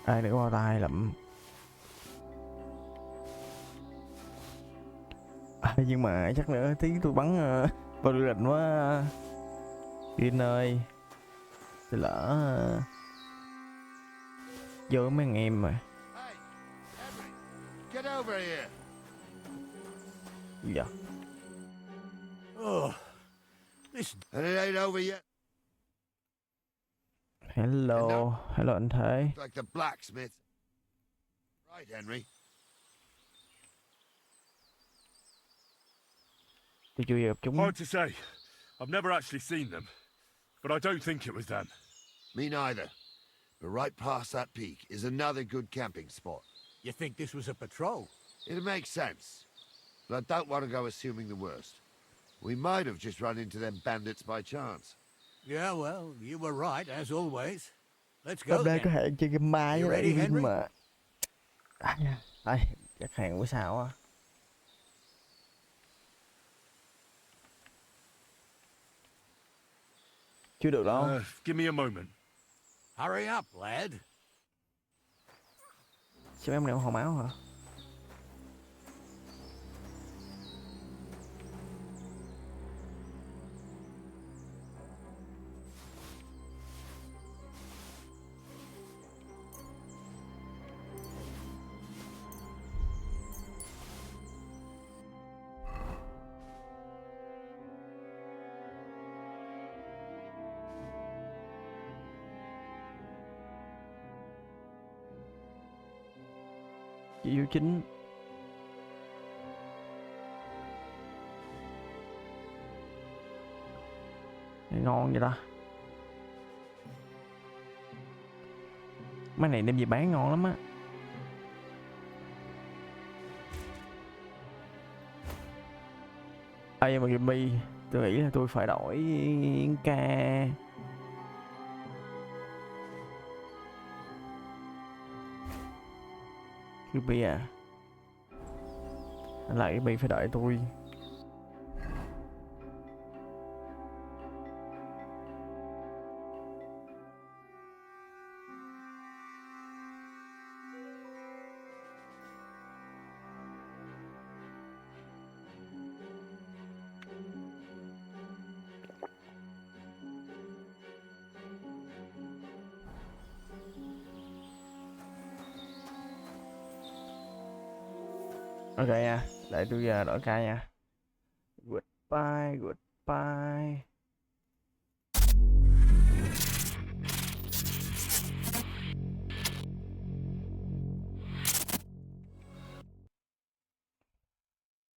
Ai nữa bao tay lậm. Nhưng mà chắc nữa tí tôi bắn vào lửa định quá. Vin ơi. Tôi lỡ vô mấy anh em mà. Get over here. Gì vậy? Oh, this and it ain't over yet. Hello anh Thế. Like the blacksmith. Right, Henry. Tôi chưa gặp chúng. Hard to say. I've never actually seen them, but I don't think it was them. Me neither. But right past that peak is another good camping spot. You think this was a patrol? It makes sense. But I don't want to go assuming the worst. We might have just run into them bandits by chance. Yeah, well, you were right, as always. Let's go Hôm nay then. có hẹn chơi game mai với lại ready, Vin Henry? mà. Ai, chắc hẹn bữa sau á. Chưa được đâu. Give me a moment. Hurry up, lad. Sao em đeo hò máu hả? Chị vô chính. Ngon vậy ta. Mấy này đem về bán ngon lắm á. Ai mà Gimme, tôi nghĩ là tôi phải đổi ca. Gimme à. Lại Gimme phải đợi tôi. Ok nha, để tôi đổi ca nha. Goodbye, goodbye.